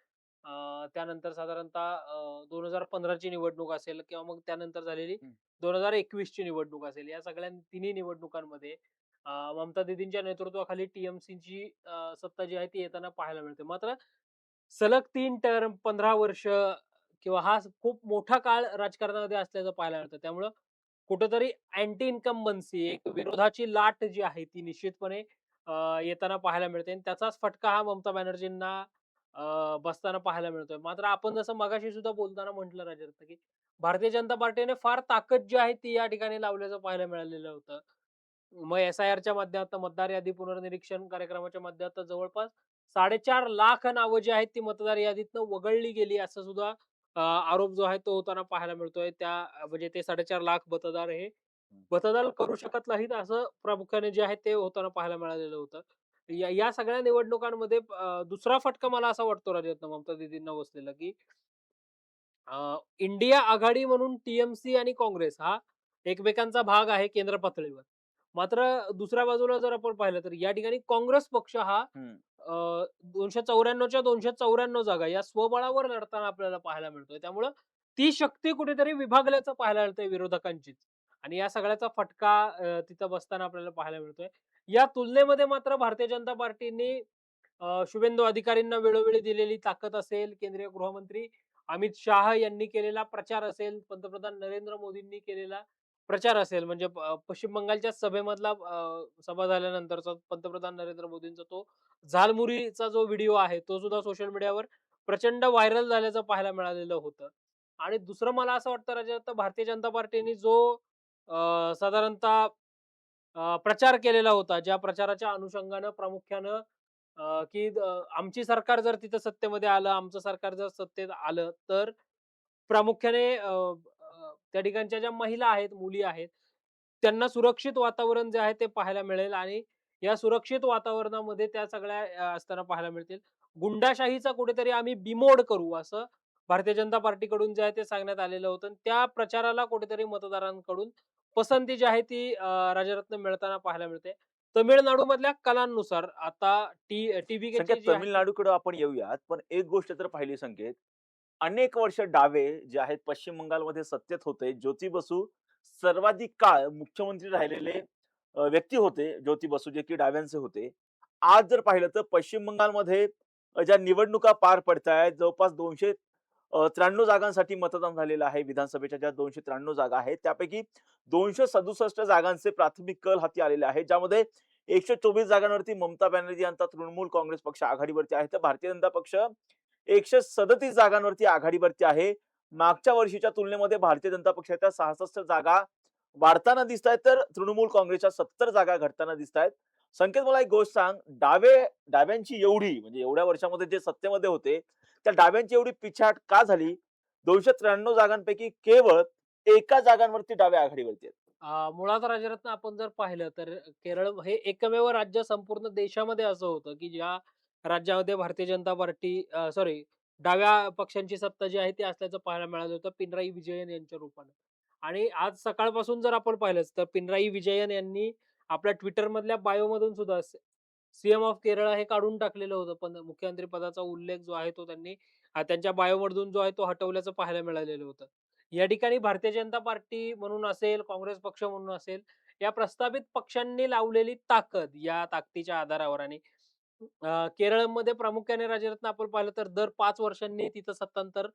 त्यानंतर साधारणतः 2015 ची निवडणूक असेल किंवा मग त्यानंतर झालेली हं. 2021 ची निवडणूक असेल. या सगळ्या तिन्ही निवडणुकांमध्ये ममता दीदींच्या नेतृत्वाखाली टीएमसीची सत्ता जी आहे ती येताना पाहायला मिळते. मात्र सलग 3 टर्म, 15 वर्ष किंवा हा खूप मोठा काळ राजकारणामध्ये असल्याचं पाहायला मिळतं. त्यामुळं कुठेतरी अँटी इन्कम्बन्सी एक विरोधाची लाट जी आहे ती निश्चितपणे येताना पाहायला मिळते आणि त्याचाच फटका हा ममता बॅनर्जींना बसताना पाहायला मिळतोय. मात्र आपण जसं मगाशी सुद्धा बोलताना म्हटलं राजरत्न, की भारतीय जनता पार्टीने फार ताकद जी आहे ती या ठिकाणी लावल्याचं पाहायला मिळालेलं होतं. मग एस-आय-आरच्या माध्यमातून मतदार यादी पुनर्निरीक्षण कार्यक्रमाच्या माध्यमातून जवळपास 4.5 लाख नावं जी आहेत ती मतदार यादीतनं वगळली गेली असं सुद्धा आरोप जो आहे तो होताना पाहायला मिळतोय. म्हणजे ते 4.5 लाख मतदार हे मतदान करू शकत नाहीत असं प्रामुख्याने जे आहे ते होताना पाहायला मिळालेलं होतं. या या सगळ्या निवडणुकांमध्ये दुसरा फटका मला असा वाटतो राजरत्न ममता दीदींना बसलेला, की इंडिया आघाडी म्हणून टीएमसी आणि काँग्रेस हा एकमेकांचा भाग आहे केंद्र पातळीवर. मात्र दुसऱ्या बाजूला जर आपण पाहिलं तर या ठिकाणी काँग्रेस पक्ष हा हं. 294च्या 294 जागा या स्वबळावर लढताना आपल्याला पाहायला मिळतोय. त्यामुळं ती शक्ती कुठेतरी विभागल्याचं पाहायला मिळतंय विरोधकांचीच. आणि या सगळ्याचा फटका तिथं बसताना आपल्याला पाहायला मिळतोय. या तुलनेमध्ये मात्र भारतीय जनता पार्टीने शुभेंदू अधिकारींना वेळोवेळी दिलेली ताकद असेल, केंद्रीय गृहमंत्री अमित शाह यांनी केलेला प्रचार असेल, पंतप्रधान नरेंद्र मोदींनी केलेला प्रचार असेल, म्हणजे पश्चिम बंगालच्या सभेमधला सभा झाल्यानंतरचा पंतप्रधान नरेंद्र मोदींचा तो झालमुरीचा जो व्हिडिओ आहे, तो सुद्धा सोशल मीडियावर प्रचंड व्हायरल झाल्याचं पाहायला मिळालेलं होतं. आणि दुसरं मला असं वाटतं राजरत्न भारतीय जनता पार्टीने जो साधारणतः प्रचार केलेला होता, ज्या प्रचाराच्या अनुषंगानं प्रामुख्यानं की आमची सरकार जर तिथं सत्तेमध्ये आलं, आमचं सरकार जर सत्तेत आलं, तर प्रामुख्याने त्या ठिकाणच्या ज्या महिला आहेत, मुली आहेत, त्यांना सुरक्षित वातावरण जे आहे ते पाहायला मिळेल आणि या सुरक्षित वातावरणामध्ये त्या सगळ्या असताना पाहायला मिळतील. गुंडाशाहीचा कुठेतरी आम्ही बिमोड करू असं भारतीय जनता पार्टीकडून जे आहे ते सांगण्यात आलेलं होतं आणि त्या प्रचाराला कुठेतरी मतदारांकडून पसंती जी आहे ती राजरत्न मिळताना पाहायला मिळते. तमिळनाडूमधल्या कलांनुसार आता संकेत टीव्हीची जी आहे तामिळनाडूकडे आपण येऊयात. पण एक गोष्ट तर पाहिली संकेत, अनेक वर्ष डावे जे आहेत पश्चिम बंगालमध्ये सत्तेत होते. ज्योती बसू सर्वाधिक काळ मुख्यमंत्री राहिलेले व्यक्ती होते. ज्योती बसू जे की डाव्यांचे होते. आज जर पाहिलं तर पश्चिम बंगालमध्ये ज्या निवडणुका पार पडतायत जवळपास 293 जागांसाठी मतदान झालेलं आहे. विधानसभेच्या ज्या 293 जागा आहेत त्यापैकी 267 जागांचे प्राथमिक कल हाती आलेले आहेत. ज्यामध्ये 124 जागांवरती ममता बॅनर्जी यांचा तृणमूल काँग्रेस पक्ष आघाडीवरती आहे. तर भारतीय जनता पक्ष 137 जागांवरती आघाडीवरती आहे. मागच्या वर्षीच्या तुलनेमध्ये भारतीय जनता पक्षाच्या 66 जागा वाढताना दिसतायत, तर तृणमूल काँग्रेसच्या 70 जागा घटताना दिसतायत. संकेत मला एक गोष्ट सांग, डाव्यांची एवढी म्हणजे एवढ्या वर्षामध्ये जे सत्तेमध्ये होते, त्या डाव्यांची एवढी पिछाट का झाली? 293 जागांपैकी केवळ एका जागांवरती डावे आघाडीवरती आहेत. मुळात राजरत्न आपण जर पाहिलं तर केरळ हे एकमेव राज्य संपूर्ण देशामध्ये असं होतं, की ज्या राज्यामध्ये भारतीय जनता पार्टी सॉरी डाव्या पक्षांची सत्ता जी आहे ती असल्याचं पाहायला मिळालं होतं पिनराई विजयन यांच्या रूपानं. आणि आज सकाळपासून जर आपण पाहिलंच तर पिनराई विजयन यांनी आपल्या Twitterमधल्या बायोमधून सुद्धा सीएम ऑफ केरळ हे काढून टाकलेलं होतं. पण मुख्यमंत्री पदाचा उल्लेख जो आहे तो त्यांनी त्यांच्या बायोमधून जो आहे तो हटवल्याचं पाहायला मिळालेलं होतं. या ठिकाणी भारतीय जनता पार्टी म्हणून असेल, काँग्रेस पक्ष म्हणून असेल, या प्रस्थापित पक्षांनी लावलेली ताकद या ताकदीच्या आधारावर आणि केरळमध्ये प्रामुख्याने राजरत्न आपण पाहिलं तर दर 5 वर्षांनी तिथं सत्तांतर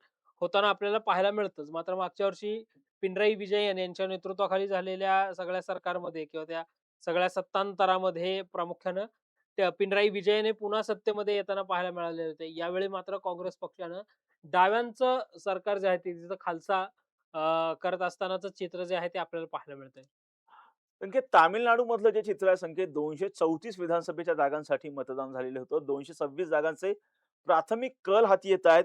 होताना आपल्याला पाहायला मिळतंच. मात्र मागच्या वर्षी पिनराई विजयन यांच्या नेतृत्वाखाली झालेल्या सगळ्या सरकारमध्ये किंवा त्या सगळ्या सत्तांतरामध्ये प्रामुख्यानं त्या पिनराई विजयन हे पुन्हा सत्तेमध्ये येताना पाहायला मिळाले होते. यावेळी मात्र काँग्रेस पक्षानं डाव्यांचं सरकार जे आहे ते तिथं खालसा करत असतानाचं चित्र जे आहे ते आपल्याला पाहायला मिळतंय. कारण तामिळनाडूमधलं जे चित्र आहे संकेत 234 विधानसभेच्या जागांसाठी मतदान झालेलं होतं. 226 जागांचे प्राथमिक कल हाती येत आहेत.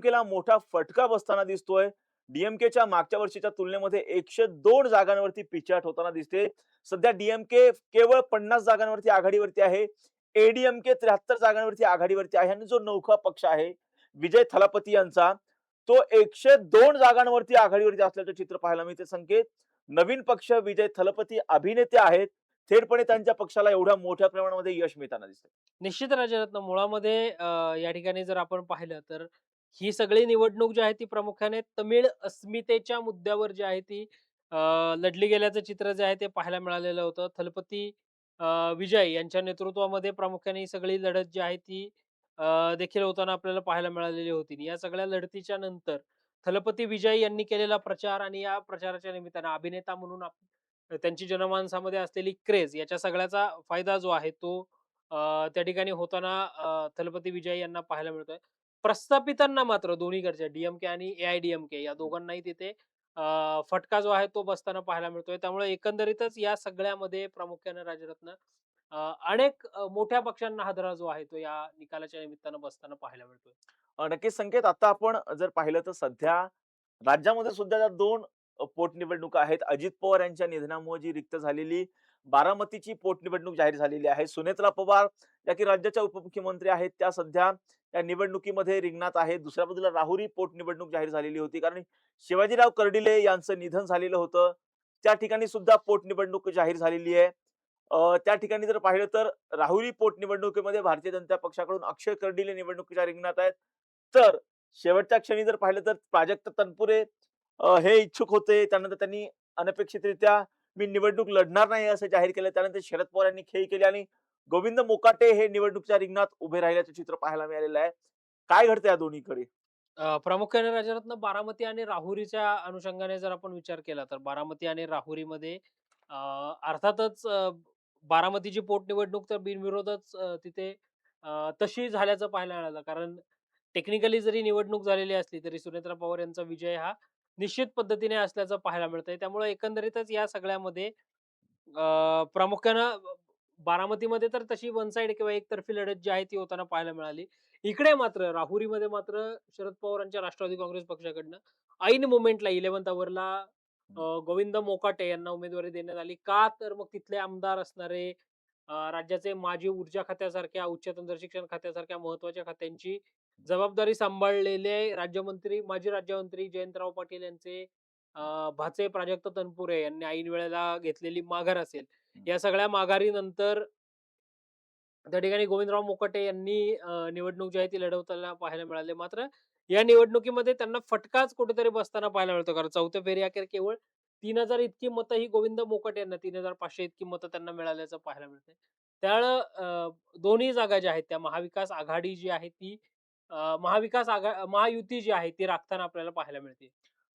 ला मोठा फटका बसताना दिसतोय. डी-एम-केच्या मागच्या वर्षीच्या तुलनेमध्ये 102 जागांवरती पिछाट होताना दिसते. सध्या डी केवळ 50 जागांवरती आघाडीवरती आहे. ए-डी-एम-के 73 जागांवरती आघाडीवरती आहे आणि जो नौखा पक्ष आहे विजय थलापती यांचा, तो 102 जागांवरती आघाडीवरती असल्याचं चित्र पाहायला मिळते संकेत. नवीन पक्ष विजय थलपती अभिनेते आहेत. थेटपणे त्यांच्या पक्षाला एवढ्या मोठ्या प्रमाणामध्ये यश मिळताना दिसतंय. निश्चित राजरत्न मुळामध्ये या ठिकाणी जर आपण पाहिलं तर ही सगळी निवडणूक जी आहे ती प्रामुख्याने तमिळ अस्मितेच्या मुद्द्यावर जी आहे ती लढली गेल्याचं चित्र जे आहे ते पाहायला मिळालेलं होतं. थलपती विजय यांच्या नेतृत्वामध्ये प्रामुख्याने ही सगळी लढत जी आहे ती देखील होताना आपल्याला पाहायला मिळालेली होती. या सगळ्या लढतीच्या नंतर थलपती विजय यांनी केलेला प्रचार आणि या प्रचाराच्या निमित्तानं अभिनेता म्हणून त्यांची जनमानसामध्ये असलेली क्रेज याच्या सगळ्याचा फायदा जो आहे तो त्या ठिकाणी होताना थलपती विजय यांना पाहायला मिळतोय. प्रस्थापितांना मात्र दोन्हीकडच्या डी आणि ए या दोघांनाही तिथे फटका जो आहे तो बसताना पाहायला मिळतोय. त्यामुळे एकंदरीतच या सगळ्यामध्ये प्रामुख्याने राजरत्न अनेक मोठ्या पक्षांना हादरा जो आहे तो या निकालाच्या निमित्तानं बसताना पाहायला मिळतोय. नक्कीच संकेत आता आपण जर पाहिलं तर सध्या राज्यामध्ये सुद्धा त्या 2 पोटनिवडणुका आहेत. अजित पवार यांच्या निधनामुळे जी रिक्त झालेली बारामतीची पोटनिवडणूक जाहीर झालेली आहे. सुनेत्रा पवार या की राज्याच्या उपमुख्यमंत्री आहेत, त्या सध्या या निवडणुकीमध्ये रिंगणात आहेत. दुसऱ्या बाजूला राहुरी पोटनिवडणूक जाहीर झालेली होती. कारण शिवाजीराव कर्डिले यांचं निधन झालेलं होतं. त्या ठिकाणी सुद्धा पोटनिवडणूक जाहीर झालेली आहे. त्या ठिकाणी जर पाहिलं तर राहुरी पोटनिवडणुकीमध्ये भारतीय जनता पक्षाकडून अक्षय कर्डिले निवडणुकीच्या रिंगणात आहेत. तर शेवटच्या क्षणी जर पाहिलं तर प्राजक्त तनपुरे हे इच्छुक होते. त्यानंतर त्यांनी अनपेक्षितरित्या मी निवडणूक लढणार नाही असं जाहीर केलं. त्यानंतर शरद पवार यांनी खेळी केली आणि गोविंद मोकाटे हे निवडणुकीच्या रिंगणात उभे राहिल्याचं चित्र पाहायला मिळालेलं आहे. काय घडतंय या दोन्हीकडे? प्रामुख्याने राजरत्न बारामती आणि राहुरीच्या अनुषंगाने जर आपण विचार केला तर बारामती आणि राहुरीमध्ये अर्थातच बारामतीची पोटनिवडणूक तर बिनविरोधच तिथे तशी झाल्याचं पाहायला मिळालं. कारण टेक्निकली जरी निवडणूक झालेली असली तरी सुनेत्रा पवार यांचा विजय हा निश्चित पद्धतीने असल्याचं पाहायला मिळतंय. त्यामुळे एकंदरीतच या सगळ्यामध्ये प्रामुख्यानं बारामतीमध्ये तर तशी वन साइड किंवा एकतर्फी लढत जी आहे ती होताना पाहायला मिळाली. इकडे मात्र राहुरीमध्ये मात्र शरद पवारांच्या राष्ट्रवादी काँग्रेस पक्षाकडनं ऐन मोमेंटला 11th अवरला गोविंद मोकाटे यांना उमेदवारी देण्यात आली. का तर मग तिथले आमदार असणारे राज्याचे माजी ऊर्जा खात्यासारख्या, उच्च तंत्र शिक्षण खात्यासारख्या महत्त्वाच्या खात्यांची जबाबदारी सांभाळलेले माजी राज्यमंत्री जयंतराव पाटील यांचे भाचे प्राजक्त तनपुरे यांनी ऐन वेळेला घेतलेली माघार असेल. या सगळ्या माघारीनंतर त्या ठिकाणी गोविंदराव मोकाटे यांनी निवडणूक जी आहे ती लढवताना पाहायला मिळाले. मात्र या निवडणुकीमध्ये त्यांना फटकाच कुठेतरी बसताना पाहायला मिळतो. कारण चौथ्या फेरीअखेर केवळ 3000 इतकी मतं ही गोविंद मोकाटे यांना 3500 इतकी मतं त्यांना मिळाल्याचं पाहायला मिळतंय. त्यामुळं दोन्ही जागा ज्या आहेत त्या महाविकास आघाडी जी आहे ती महायुती जी आहे ती राखताना आपल्याला पाहायला मिळते.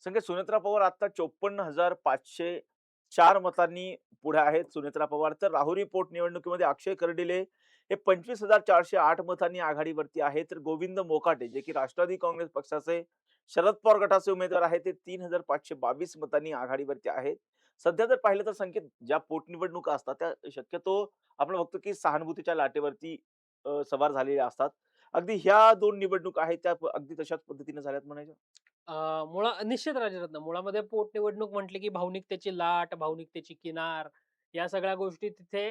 संकेत सुनेत्रा पवार आता 54,504 मतांनी पुढे आहेत. सुनेत्रा पवार तर राहुरी पोटनिवडणुकीमध्ये अक्षय कर्डिले हे 25,408 मतांनी आघाडीवरती आहेत. तर गोविंद मोकाटे जे की राष्ट्रवादी काँग्रेस पक्षाचे शरद पवार गटाचे उमेदवार आहेत ते 3,522 मतांनी आघाडीवरती आहेत. सध्या जर पाहिलं तर संकेत ज्या पोटनिवडणुका असतात त्या शक्यतो आपण बघतो की सहानुभूतीच्या लाटेवरती सवार झालेल्या असतात. अगदी ह्या 2 निवडणुका आहेत त्या अगदी तशाच पद्धतीने झाल्यात म्हणायच्या? निश्चित राजरत्न. मुळामध्ये पोटनिवडणूक म्हटली की भावनिकतेची लाट, भावनिकतेची किनार या सगळ्या गोष्टी तिथे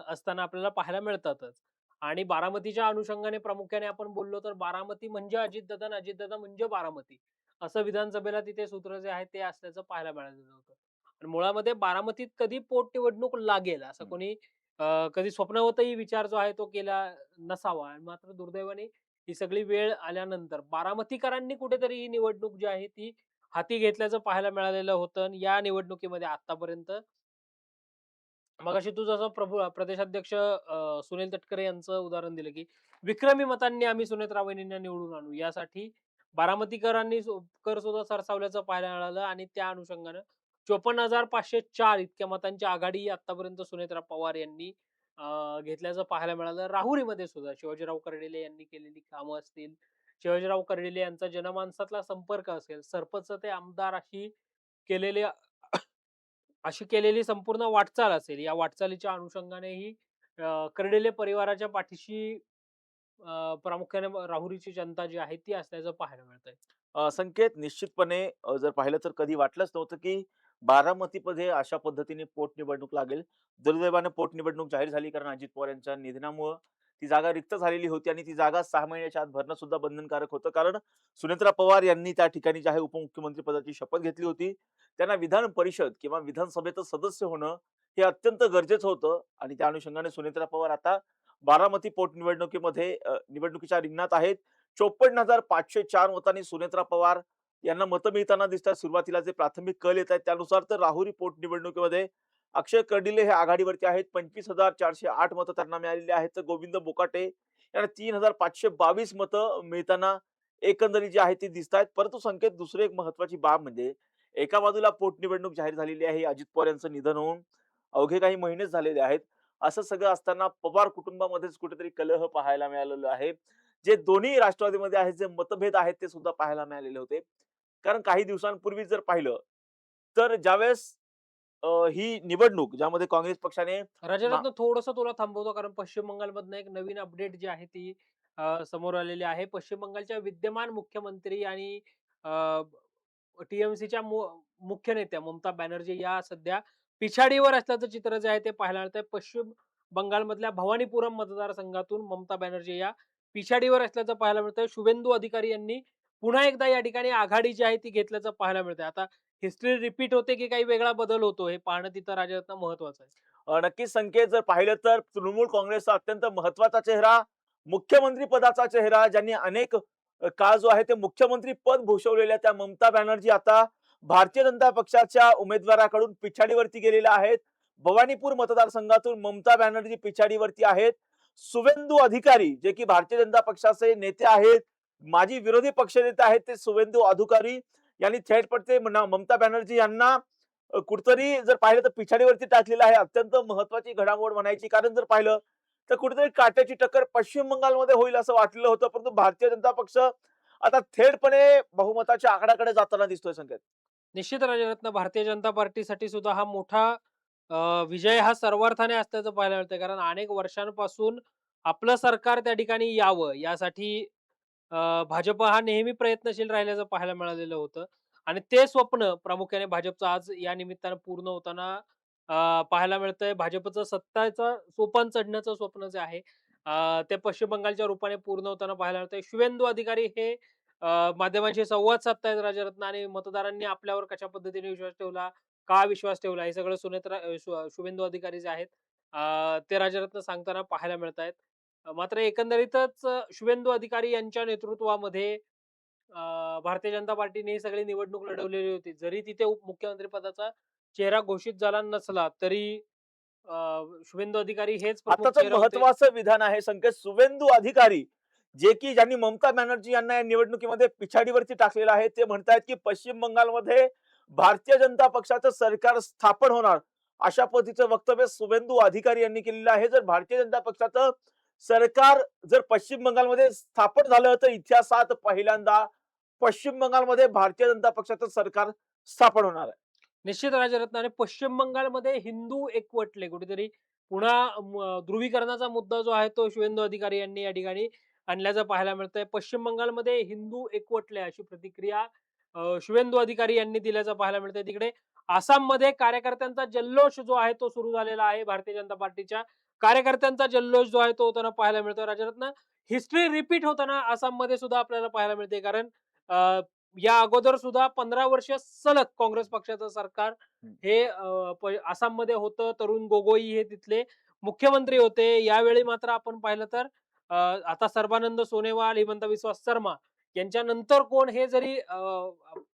असताना आपल्याला पाहायला मिळतातच. आणि बारामतीच्या अनुषंगाने प्रामुख्याने आपण बोललो तर बारामती म्हणजे अजितदादा आणि अजितदादा म्हणजे बारामती. असं विधानसभेला तिथे सूत्र जे आहे ते असल्याचं पाहायला मिळालेलं होतं. आणि मुळामध्ये बारामतीत कधी पोटनिवडणूक लागेल असं हं. कोणी कधी स्वप्नावतही विचार जो आहे तो केला नसावा. आणि मात्र दुर्दैवाने ही सगळी वेळ आल्यानंतर बारामतीकरांनी कुठेतरी ही निवडणूक जी आहे ती हाती घेतल्याचं पाहायला मिळालेलं होतं. आणि या निवडणुकीमध्ये आतापर्यंत मगाशी तू जसं प्रदेशाध्यक्ष सुनील तटकरे यांचं उदाहरण दिलं, की विक्रमी मतांनी आम्ही सुनेत्रा वहिनींना निवडून आणू. यासाठी बारामतीकरांनी कर सुद्धा सरसावल्याचं पाहायला मिळालं आणि त्या अनुषंगानं 54,504 इतक्या मतांची आघाडी आतापर्यंत सुनेत्रा पवार यांनी घेतल्याचं पाहायला मिळालं. राहुरीमध्ये सुद्धा शिवाजीराव कर्डिले यांनी केलेली कामं असतील, शिवाजीराव कर्डिले यांचा जनमानसातला संपर्क असेल, सरपंच ते आमदार केलेले अशी केलेली संपूर्ण वाटचाल असेल. या वाटचालीच्या अनुषंगानेही कर्डिले परिवाराच्या पाठीशी प्रामुख्याने राहुरीची जनता जी आहे ती असल्याचं पाहायला मिळतंय. संकेत निश्चितपणे जर पाहिलं तर कधी वाटलंच नव्हतं, की बारामतीमध्ये अशा पद्धतीने पोटनिवडणूक लागेल. दुर्दैवाने पोटनिवडणूक जाहीर झाली कारण अजित पवार यांच्या निधनामुळं ती जागा रिक्त झालेली होती आणि ती जागा 6 महिन्याच्या आत भरणं सुद्धा बंधनकारक होतं. कारण सुनेत्रा पवार यांनी त्या ठिकाणी जे आहे उपमुख्यमंत्री पदाची शपथ घेतली होती. त्यांना विधान परिषद किंवा विधानसभेचं सदस्य होणं हे अत्यंत गरजेचं होतं आणि त्या अनुषंगाने सुनेत्रा पवार आता बारामती पोटनिवडणुकीमध्ये निवडणुकीच्या रिंगणात आहेत. 54,504 मतांनी सुनेत्रा पवार यांना मतं मिळताना दिसतात. सुरुवातीला जे प्राथमिक कल येत आहेत त्यानुसार तर राहुरी पोटनिवडणुकीमध्ये अक्षय कर्डिले हे आघाडीवरती आहेत. 25,408 मतं त्यांना मिळालेली आहेत. तर गोविंद बोकाटे यांना 3,522 मतं मिळताना एकंदरीत जी आहे ती दिसतायत. परंतु संकेत दुसरी एक महत्त्वाची बाब म्हणजे एका बाजूला पोटनिवडणूक जाहीर झालेली आहे. अजित पवार यांचं निधन होऊन अवघे काही महिनेच झालेले आहेत. असं सगळं असताना पवार कुटुंबामध्येच कुठेतरी कलह पाहायला मिळालेला आहे. जे दोन्ही राष्ट्रवादीमध्ये आहेत, जे मतभेद आहेत ते सुद्धा पाहायला मिळालेले होते. कारण काही दिवसांपूर्वी जर पाहिलं, तर ज्यावेळेस ही निवडणूक ज्यामध्ये काँग्रेस पक्षाने मा राजरत्न थोडंसं तुला थांबवतो कारण पश्चिम बंगालमधनं एक नवीन अपडेट जी आहे ती समोर आलेली आहे. पश्चिम बंगालच्या विद्यमान मुख्यमंत्री आणि टी-एम-सीच्या मुख्य नेत्या ममता बॅनर्जी या सध्या पिछाडीवर असल्याचं चित्र जे आहे ते पाहायला मिळतंय. पश्चिम बंगालमधल्या भवानीपुरम मतदारसंघातून ममता बॅनर्जी या पिछाडीवर असल्याचं पाहायला मिळतंय. शुभेंदू अधिकारी यांनी पुन्हा एकदा या ठिकाणी आघाडी जी आहे ती घेतल्याचं पाहायला मिळतंय. आता हिस्ट्री रिपीट होते की काही वेगळा बदल होतो हे पाहणं तिथं राजरत्न महत्वाचं आहे. नक्कीच संकेत जर पाहिलं तर तृणमूल काँग्रेसचा अत्यंत महत्त्वाचा चेहरा, मुख्यमंत्री पदाचा चेहरा, ज्यांनी अनेक काळ जो आहे ते मुख्यमंत्री पद भूषवलेल्या त्या ममता बॅनर्जी आता भारतीय जनता पक्षाच्या उमेदवाराकडून पिछाडीवरती गेलेल्या आहेत. भवानीपूर मतदारसंघातून ममता बॅनर्जी पिछाडीवरती आहेत. शुवेंदू अधिकारी जे की भारतीय जनता पक्षाचे नेते आहेत, माजी विरोधी पक्षनेते आहेत ते शुवेंदू अधिकारी यांनी थेटपणे ममता बॅनर्जी यांना कुठेतरी जर पाहिलं तर पिछाडीवरती टाकलेलं आहे. अत्यंत महत्त्वाची घडामोड म्हणायची. कारण जर पाहिलं तर कुठेतरी काट्याची टक्कर पश्चिम बंगालमध्ये होईल असं वाटलेलं होतं. परंतु भारतीय जनता पक्ष आता थेटपणे बहुमताच्या आकड्याकडे जाताना दिसतोय संकेत. निश्चित राजरत्न भारतीय जनता पार्टीसाठी सुद्धा हा मोठा विजय हा सर्वार्थाने असल्याचं पाहायला मिळतंय. कारण अनेक वर्षांपासून आपलं सरकार त्या ठिकाणी यावं यासाठी भाजप हा नेहमी प्रयत्नशील राहिल्याचं पाहायला मिळालेलं होतं. आणि ते स्वप्न प्रामुख्याने भाजपचं आज या निमित्तानं पूर्ण होताना पाहायला मिळतंय. भाजपचं सत्ताचं सोपान चढण्याचं स्वप्न जे आहे ते पश्चिम बंगालच्या रूपाने पूर्ण होताना पाहायला मिळतंय. शुवेंदू अधिकारी हे माध्यमांशी संवाद साधतायत राजरत्न आणि मतदारांनी आपल्यावर कशा पद्धतीने विश्वास ठेवला, का विश्वास ठेवला हे सगळं शुभेंदू अधिकारी जे आहेत ते राजरत्न सांगताना पाहायला मिळतायत. मात्र एकंदरीतच शुभेंदू अधिकारी यांच्या नेतृत्वामध्ये भारतीय जनता पार्टीने ही सगळी निवडणूक लढवलेली होती. जरी तिथे उपमुख्यमंत्री पदाचा चेहरा घोषित झाला नसला तरी शुभेंदू अधिकारी हेच प्रमुख आताचं चेहरा होते. महत्वाचं विधान आहे संकेत शुवेंदू अधिकारी जे की ज्यांनी ममता बॅनर्जी यांना या निवडणुकीमध्ये पिछाडीवरती टाकलेलं आहे. ते म्हणतायत की पश्चिम बंगालमध्ये भारतीय जनता पक्षाचं सरकार स्थापन होणार. अशा पद्धतीचं वक्तव्य शुवेंदू अधिकारी यांनी केलेलं आहे. जर भारतीय जनता पक्षाचं सरकार जर पश्चिम बंगालमध्ये स्थापन झालं तर इतिहासात पहिल्यांदा पश्चिम बंगालमध्ये भारतीय जनता पक्षाचं सरकार स्थापन होणार आहे. निश्चित राजरत्न आणि पश्चिम बंगालमध्ये हिंदू एकवटले कुठेतरी पुन्हा ध्रुवीकरणाचा मुद्दा जो आहे तो शुवेंदू अधिकारी यांनी या ठिकाणी आणल्याचं पाहायला मिळतंय. पश्चिम बंगालमध्ये हिंदू एकवटले अशी प्रतिक्रिया शुवेंदू अधिकारी यांनी दिल्याचं पाहायला मिळतंय. तिकडे आसाममध्ये कार्यकर्त्यांचा जल्लोष जो आहे तो सुरू झालेला आहे. भारतीय जनता पार्टीच्या कार्यकर्त्यांचा जल्लोष जो आहे तो होताना पाहायला मिळतोय. राजरत्न, हिस्ट्री रिपीट होताना आसाममध्ये सुद्धा आपल्याला पाहायला मिळते. कारण या अगोदर सुद्धा 15 वर्ष सलग काँग्रेस पक्षाचं सरकार हं. हे आसाममध्ये होतं. तरुण गोगोई हे तिथले मुख्यमंत्री होते. यावेळी मात्र आपण पाहिलं तर आता सर्बानंद सोनोवाल, हिमंता बिस्वा शर्मा यांच्यानंतर कोण हे जरी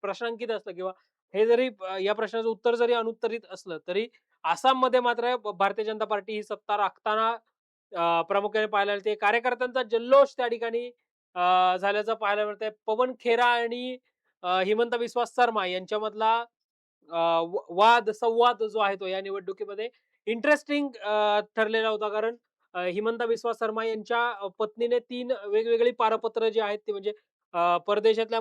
प्रश्नांकित असलं किंवा हे जरी या प्रश्नाचं उत्तर जरी अनुत्तरित असलं, तरी आसाममध्ये मात्र भारतीय जनता पार्टी ही सत्ता राखताना प्रामुख्याने पाहायला मिळते. कार्यकर्त्यांचा जल्लोष त्या ठिकाणी झाल्याचं पाहायला मिळतंय. पवन खेरा आणि हिमंता बिस्वा शर्मा यांच्यामधला वाद-संवाद जो आहे तो या निवडणुकीमध्ये इंटरेस्टिंग ठरलेला होता. कारण हिमंता बिस्वा शर्मा यांच्या पत्नीने 3 वेगवेगळी पारपत्र जी आहेत ती म्हणजे परदेशातल्या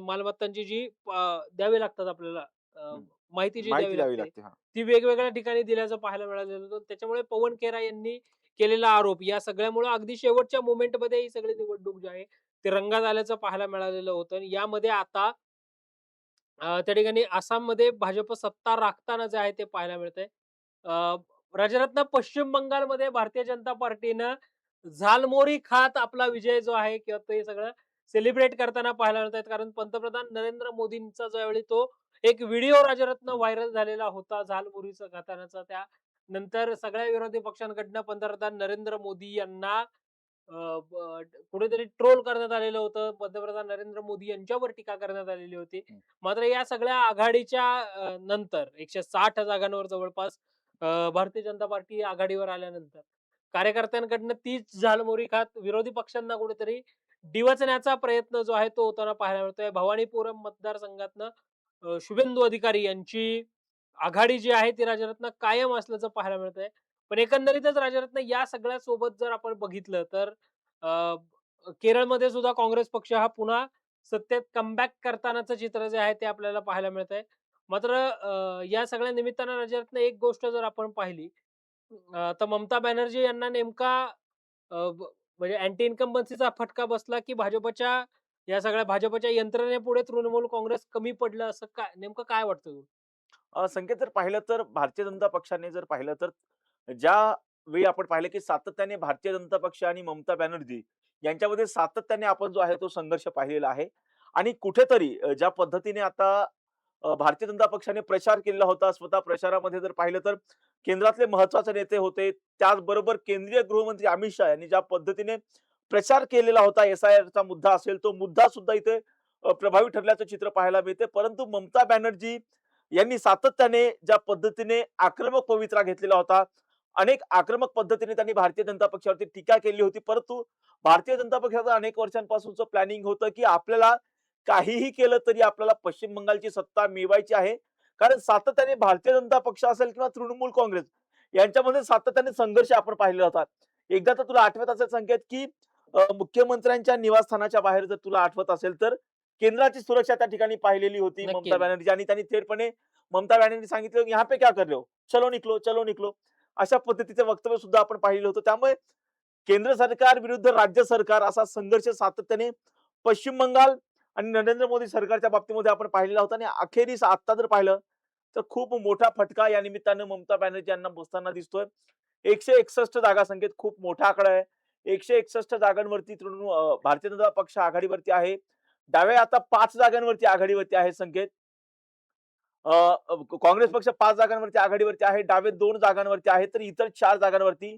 मालमत्तांची जी द्यावी लागतात आपल्याला अ, हं. माहिती जी माहिती द्यावी द्यावी लागते, लागते. हां. ती वेगवेगळ्या ठिकाणी दिल्याचं पाहायला मिळालेलं होतं. त्याच्यामुळे पवन खेरा यांनी केलेला आरोप या सगळ्यामुळं अगदी शेवटच्या मोमेंटमध्ये ही सगळी निवडणूक जी आहे, ते रंगात आल्याचं पाहायला मिळालेलं होतं. आणि यामध्ये आता त्या ठिकाणी आसाममध्ये भाजप सत्ता राखताना जे आहे ते पाहायला मिळतंय. अ, राजरत्न, पश्चिम बंगालमध्ये भारतीय जनता पार्टीनं झालमोरी खात आपला विजय जो आहे किंवा ते सगळं सेलिब्रेट करताना पाहायला मिळत आहेत. कारण पंतप्रधान नरेंद्र मोदींचा ज्यावेळी तो एक व्हिडिओ राजरत्न हं. व्हायरल झालेला होता झालमुरीचं खातानाचा. त्यानंतर सगळ्या विरोधी पक्षांकडनं पंतप्रधान नरेंद्र मोदी यांना अ, ब कुठेतरी ट्रोल करण्यात आलेलं होतं. पंतप्रधान नरेंद्र मोदी यांच्यावर टीका करण्यात आलेली होती. हं. मात्र या सगळ्या आघाडीच्या नंतर 160 जागांवर जवळपास भारतीय जनता पार्टी आघाडीवर आल्यानंतर कार्यकर्त्यांकडनं तीच झालमुरी खात विरोधी पक्षांना कुठेतरी डिवचण्याचा प्रयत्न जो आहे तो होताना पाहायला मिळतोय. भवानीपुरम मतदारसंघातनं शुभेंदू अधिकारी यांची आघाडी जी आहे ती राजरत्न कायम असल्याचं पाहायला मिळतंय. पण एकंदरीतच राजरत्न या सगळ्या सोबत जर आपण बघितलं तर अ, केरळमध्ये सुद्धा काँग्रेस पक्ष हा पुन्हा सत्तेत कमबॅक करतानाचं चित्र जे आहे ते आपल्याला पाहायला मिळतंय. मात्र या सगळ्या निमित्तानं राजरत्न एक गोष्ट जर आपण पाहिली तर ममता बॅनर्जी यांना नेमका म्हणजे अँटी इन्कम्बन्सीचा फटका बसला, की भाजपच्या यंत्रणेपुढे तृणमूल काँग्रेस कमी पडलं असं काय नेमकं काय वाटतं तुला? संकेत जर पाहिलं तर भारतीय जनता पक्षाने जर पाहिलं तर ज्या वेळी आपण पाहिलं की सातत्याने भारतीय जनता पक्ष आणि ममता बॅनर्जी यांच्यामध्ये सातत्याने आपण जो आहे तो संघर्ष पाहिलेला आहे आणि कुठेतरी ज्या पद्धतीने आता भारतीय जनता पक्षाने प्रचार केलेला होता. स्वतः प्रचारामध्ये जर पाहिलं तर केंद्रातले महत्त्वाचे नेते होते. त्याचबरोबर केंद्रीय गृहमंत्री अमित शहा यांनी ज्या पद्धतीने प्रचार केलेला होता, एस-आय-आरचा मुद्दा असेल, तो मुद्दा सुद्धा इथे प्रभावी ठरल्याचं चित्र पाहायला मिळते. परंतु ममता बॅनर्जी यांनी सातत्याने ज्या पद्धतीने आक्रमक पवित्रा घेतलेला होता, अनेक आक्रमक पद्धतीने त्यांनी भारतीय जनता पक्षावरती टीका केली होती. परंतु भारतीय जनता पक्षाचं अनेक वर्षांपासूनचं प्लॅनिंग होतं, की आपल्याला काहीही केलं तरी आपल्याला पश्चिम बंगालची सत्ता मिळवायची आहे. कारण सातत्याने भारतीय जनता पक्ष असेल किंवा तृणमूल काँग्रेस यांच्यामध्ये सातत्याने संघर्ष आपण पाहिलेला होता. एकदा तर तुला आठवत असेल संकेत, की मुख्यमंत्र्यांच्या निवासस्थानाच्या बाहेर जर तुला आठवत असेल तर केंद्राची सुरक्षा त्या ठिकाणी पाहिलेली होती नक्की, ममता नक्की. बॅनर्जी आणि त्यांनी थेटपणे ममता बॅनर्जींनी सांगितलं, "यहाँ पे क्या कर रहे हो? चलो निकलो, चलो निकलो." अशा पद्धतीचं वक्तव्य सुद्धा आपण पाहिलेलं होतं. त्यामुळे केंद्र सरकार विरुद्ध राज्य सरकार असा संघर्ष सातत्याने पश्चिम बंगाल आणि नरेंद्र मोदी सरकारच्या बाबतीमध्ये आपण पाहिलेला होता आणि अखेरीस आता जर पाहिलं तर खूप मोठा फटका या निमित्तानं ममता बॅनर्जी यांना बसताना दिसतोय. 161 जागा संख्येत खूप मोठा आकडा आहे. 161 जागांवरती भारतीय जनता पक्ष आघाडीवरती आहे. डावे आता 5 जागांवरती आघाडीवरती आहे संकेत. अ, अ, काँग्रेस पक्ष 5 जागांवरती आघाडीवरती आहे. डावे 2 जागांवरती आहेत. तर इतर 4 जागांवरती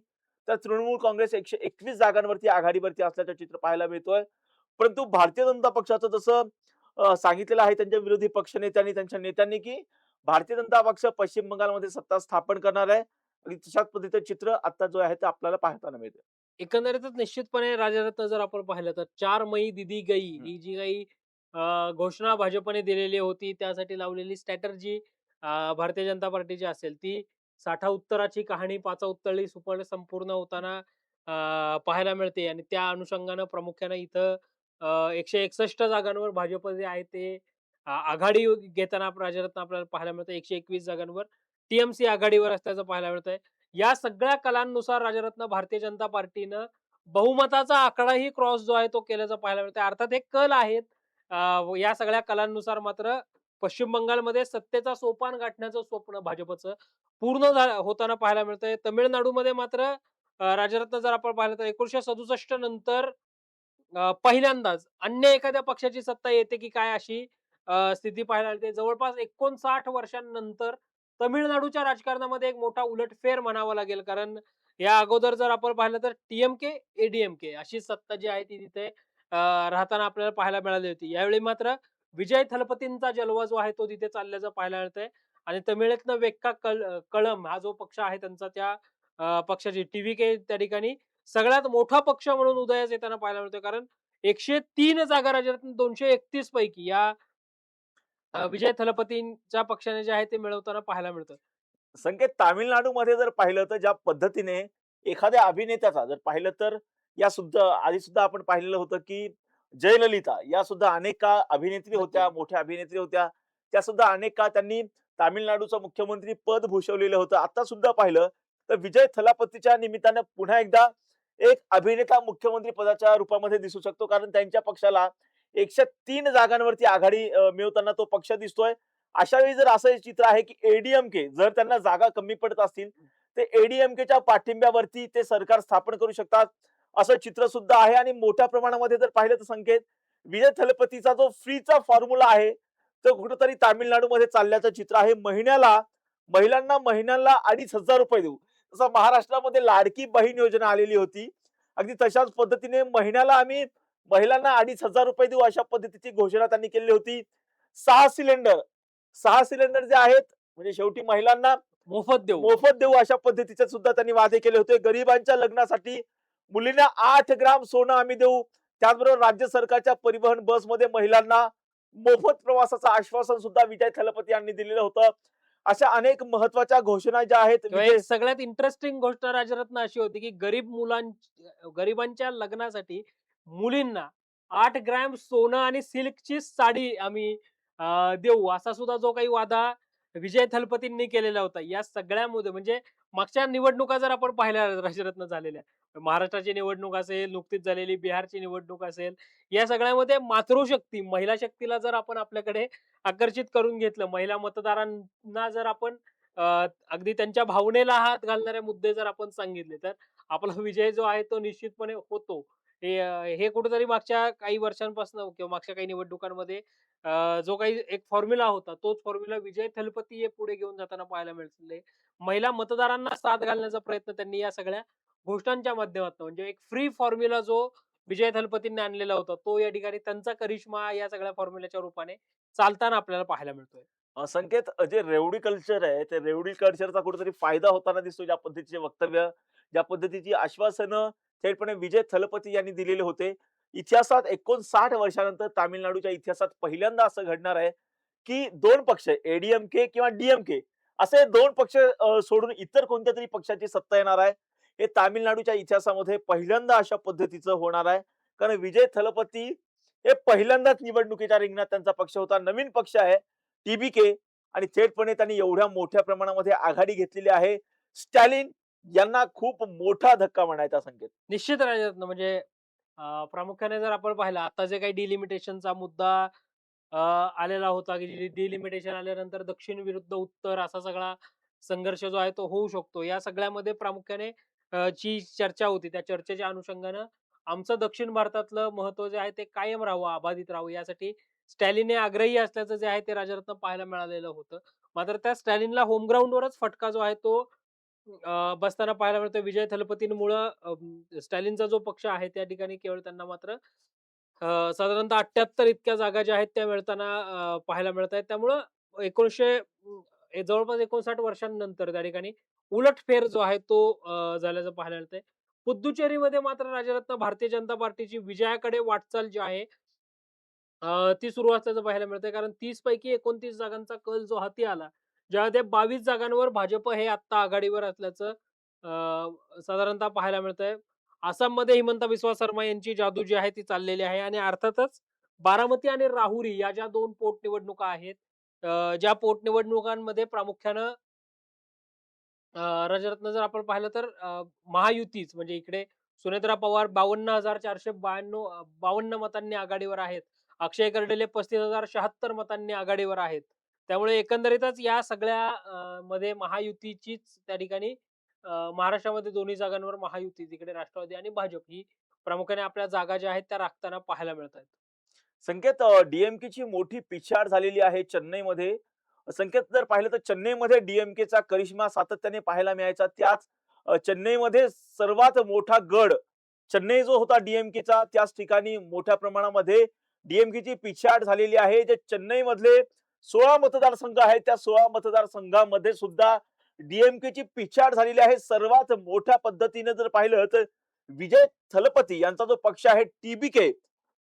तर तृणमूल काँग्रेस 121 जागांवरती आघाडीवरती असल्याचं चित्र पाहायला मिळतोय. परंतु भारतीय जनता पक्षाचं जसं सांगितलेलं आहे त्यांच्या विरोधी पक्षनेत्यांनी, त्यांच्या नेत्यांनी, की भारतीय जनता पक्ष पश्चिम बंगालमध्ये सत्ता स्थापन करणार आहे आणि तशाच पद्धतीचं चित्र आता जो आहे ते आपल्याला पाहताना मिळतं. एकंदरीतच निश्चितपणे राजरत्न जर आपण पाहिलं तर 4 मई दीदी गई हं. ही जी काही घोषणा भाजपने दिलेली होती त्यासाठी लावलेली स्ट्रॅटर्जी भारतीय जनता पार्टीची असेल ती साठा उत्तराची कहाणी पाचा उत्तरली संपूर्ण होताना पाहायला मिळते आणि त्या अनुषंगानं प्रामुख्याने इथं 161 जागांवर भाजप जे आहे ते आघाडी घेताना राजरत्न आपल्याला पाहायला मिळतं. 121 जागांवर टीएमसी आघाडीवर असल्याचं पाहायला मिळतंय. या सगळ्या कलांनुसार राजरत्न भारतीय जनता पार्टीनं बहुमताचा आकडाही क्रॉस जो आहे तो केल्याचं पाहायला मिळतंय. अर्थात हे कल आहेत. या सगळ्या कलांनुसार मात्र पश्चिम बंगालमध्ये सत्तेचा सोपान गाठण्याचं स्वप्न भाजपचं पूर्ण होताना पाहायला मिळतंय. तामिळनाडूमध्ये मात्र राजरत्न जर आपण पाहिलं तर 1967 नंतर पहिल्यांदाच अन्य एखाद्या पक्षाची सत्ता येते की काय अशी स्थिती पाहायला मिळते. जवळपास 59 वर्षांनंतर तमिळनाडूच्या राजकारणामध्ये एक मोठा उलटफेर म्हणावा लागेल. कारण या अगोदर जर आपण पाहिलं तर टी-एम-के, ए-डी-एम-के अशी सत्ता जी आहे ती तिथे राहताना आपल्याला पाहायला मिळाली होती. यावेळी मात्र विजय थलपतींचा जलवा जो आहे तो तिथे चालल्याचं पाहायला मिळतंय आणि तमिळेतनं वेक्का कळम हा जो पक्ष आहे त्यांचा त्या पक्षाची टी-व्ही-के त्या ठिकाणी सगळ्यात मोठा पक्ष म्हणून उदयास येताना पाहायला मिळतोय. कारण 103 जागा राज्यातून 231 पैकी या विजय थलपतींच्या पक्षाने जे आहे ते मिळवताना पाहायला मिळतं. संकेत तामिळनाडूमध्ये जर पाहिलं तर ज्या पद्धतीने एखाद्या अभिनेत्याचा जर पाहिलं तर या सुद्धा आधी सुद्धा आपण पाहिलेलं होतं की जयललिता या सुद्धा अनेक काळ अभिनेत्री होत्या, नक्कीच. मोठ्या अभिनेत्री होत्या. त्या सुद्धा अनेक काळ त्यांनी तामिळनाडूचं मुख्यमंत्री पद भूषवलेलं होतं. आता सुद्धा पाहिलं तर विजय थलापतीच्या निमित्तानं पुन्हा एकदा एक अभिनेता मुख्यमंत्री पदाच्या रूपामध्ये दिसू शकतो. कारण त्यांच्या पक्षाला 103 जागांवरती आघाडी मिळवताना तो पक्ष दिसतोय. अशा वेळी जर असं चित्र आहे की एडीएमके जर त्यांना जागा कमी पडत असतील, ते एडीएमकेच्या पाठिंब्यावरती ते सरकार स्थापन करू शकतात, असं चित्र सुद्धा आहे. आणि मोठ्या प्रमाणामध्ये जर पाहिलं तर संकेत, विजय थलपतीचा जो फ्रीचा फॉर्म्युला आहे, तो कुठेतरी तामिळनाडूमध्ये चालल्याचं चित्र आहे. महिलांना महिन्याला ₹2,500 देऊ. जसं महाराष्ट्रामध्ये लाडकी बहीण योजना आलेली होती. अगदी तशाच पद्धतीने महिन्याला आम्ही महिलांना ₹2,500 देऊ अशा पद्धतीची घोषणा त्यांनी केली होती. 6 सिलेंडर 6 सिलेंडर जे आहेत म्हणजे शेवटी महिलांना मोफत देऊ. मोफत देऊ अशा पद्धतीचे सुद्धा त्यांनी वादे केले होते. गरिबांच्या लग्नासाठी मुलींना 8 ग्राम सोनं आम्ही देऊ. त्याचबरोबर राज्य सरकारच्या परिवहन बसमध्ये महिलांना मोफत प्रवासाचं आश्वासन सुद्धा विजय थलपती यांनी दिलेलं होतं. अशा अनेक महत्त्वाच्या घोषणा ज्या आहेत किंवा एक सगळ्यात इंटरेस्टिंग गोष्ट राजरत्न अशी होती, की गरिबांच्या लग्नासाठी मुलींना 8 ग्रॅम सोनं आणि सिल्कची साडी आम्ही देऊ असा सुद्धा जो काही वादा विजय थलपतींनी केलेला होता. या सगळ्यामध्ये म्हणजे मागच्या निवडणुका जर आपण पाहिल्या राजरत्न झालेल्या, महाराष्ट्राची निवडणूक असेल, नुकतीच झालेली बिहारची निवडणूक असेल, या सगळ्यामध्ये मातृशक्ती, महिला शक्तीला जर आपण आपल्याकडे आकर्षित करून घेतलं, महिला मतदारांना जर आपण अगदी त्यांच्या भावनेला हात घालणारे मुद्दे जर आपण सांगितले, तर आपला विजय जो आहे तो निश्चितपणे होतो. हे कुठेतरी मागच्या काही वर्षांपासून किंवा मागच्या काही निवडणुकांमध्ये जो काही एक फॉर्म्युला होता, तोच फॉर्म्युला विजय थलपती हे पुढे घेऊन जाताना पाहायला मिळाले. महिला मतदारांना साथ घालण्याचा प्रयत्न त्यांनी या सगळ्या घोषणांच्या माध्यमातून म्हणजे एक फ्री फॉर्म्युला जो विजय थलपतींनी आणलेला होता, तो या ठिकाणी त्यांचा करिश्मा या सगळ्या फॉर्म्युल्याच्या रूपाने चालताना आपल्याला पाहायला मिळतोय. संकेत जे रेवडी कल्चर आहे, ते रेवडी कल्चरचा कुठेतरी फायदा होताना दिसतो. ज्या पद्धतीचे वक्तव्य, ज्या पद्धतीची आश्वासनं थेटपणे विजय थलपती यांनी दिलेले होते. इतिहासात 59 वर्षानंतर तामिळनाडूच्या इतिहासात पहिल्यांदा असं घडणार आहे, की 2 पक्ष एडीएमके किंवा डीएमके असे 2 पक्ष सोडून इतर कोणत्यातरी पक्षाची सत्ता येणार आहे. हे तामिळनाडूच्या इतिहासामध्ये पहिल्यांदा अशा पद्धतीचं होणार आहे. कारण विजय थलपती हे पहिल्यांदाच निवडणुकीच्या रिंगणात त्यांचा पक्ष होता. नवीन पक्ष आहे. टीबीके आणि थेटपणे त्यांनी एवढ्या मोठ्या प्रमाणामध्ये आघाडी घेतलेली आहे. स्टॅलिन यांना खूप मोठा धक्का म्हणायचा संकेत. निश्चित राजरत्न म्हणजे प्रामुख्याने जर आपण पाहिलं आता जे काही डिलिमिटेशनचा मुद्दा आलेला होता, की डिलिमिटेशन आल्यानंतर दक्षिण विरुद्ध उत्तर असा सगळा संघर्ष जो आहे तो होऊ शकतो. या सगळ्यामध्ये प्रामुख्याने जी चर्चा होती, त्या चर्चेच्या अनुषंगानं आमचं दक्षिण भारतातलं महत्त्व जे आहे ते कायम राहावं, अबाधित राहावं यासाठी स्टॅलिन हे आग्रही असल्याचं जे आहे ते राजरत्न पाहायला मिळालेलं होतं. मात्र त्या स्टॅलिनला होम ग्राउंडवरच फटका जो आहे तो बसताना पाहायला मिळतो. विजय थलपतींमुळं स्टॅलिनचा जो पक्ष आहे त्या ठिकाणी केवळ त्यांना मात्र साधारणतः 78 इतक्या जागा ज्या आहेत त्या मिळताना पाहायला मिळत आहेत. त्यामुळं 1900 जवळपास 59 वर्षांनंतर त्या ठिकाणी उलटफेर जो आहे तो झाल्याचं पाहायला मिळतंय. पुद्दुचेरीमध्ये मात्र राजरत्न भारतीय जनता पार्टीची विजयाकडे वाटचाल जी आहे ती सुरू असल्याचं पाहायला मिळतंय. कारण 30 पैकी 29 जागांचा कल जो हाती आला, ज्यामध्ये 22 जागांवर भाजप हे आत्ता आघाडीवर असल्याचं साधारणतः पाहायला मिळतंय. आसाममध्ये हिमंता बिस्वा शर्मा यांची जादू जी आहे ती चाललेली आहे आणि अर्थातच बारामती आणि राहुरी या ज्या 2 पोटनिवडणुका आहेत, ज्या पोटनिवडणुकांमध्ये प्रामुख्यानं राजरत्न जर आपण पाहिलं तर महायुतीच म्हणजे इकडे सुनेत्रा पवार 52,492 52 मतांनी आघाडीवर आहेत. अक्षय कर्डिले 35,076 मतांनी आघाडीवर आहेत. त्यामुळे एकंदरीतच या सगळ्या मध्ये महायुतीचीच त्या ठिकाणी महाराष्ट्रामध्ये दोन्ही जागांवर महायुती तिकडे राष्ट्रवादी आणि भाजप ही प्रामुख्याने आपल्या जागा ज्या आहेत त्या राखताना पाहायला मिळत आहेत. संकेत ची मोठी पिछाड झालेली आहे चेन्नईमध्ये. संकेत जर पाहिलं तर चेन्नईमध्ये डीएमकेचा करिश्मा सातत्याने पाहायला मिळायचा. त्याच चेन्नईमध्ये सर्वात मोठा गड चेन्नई जो होता डीएमकेचा त्याच ठिकाणी मोठ्या प्रमाणामध्ये डीएमकेची पिछाड झालेली आहे. जे चेन्नईमधले 16 मतदारसंघ आहेत त्या 16 मतदारसंघामध्ये सुद्धा डीएमकेची पिछाड झालेली आहे. सर्वात मोठ्या पद्धतीने जर पाहिलं तर विजय थलपती यांचा जो पक्ष आहे टीबीके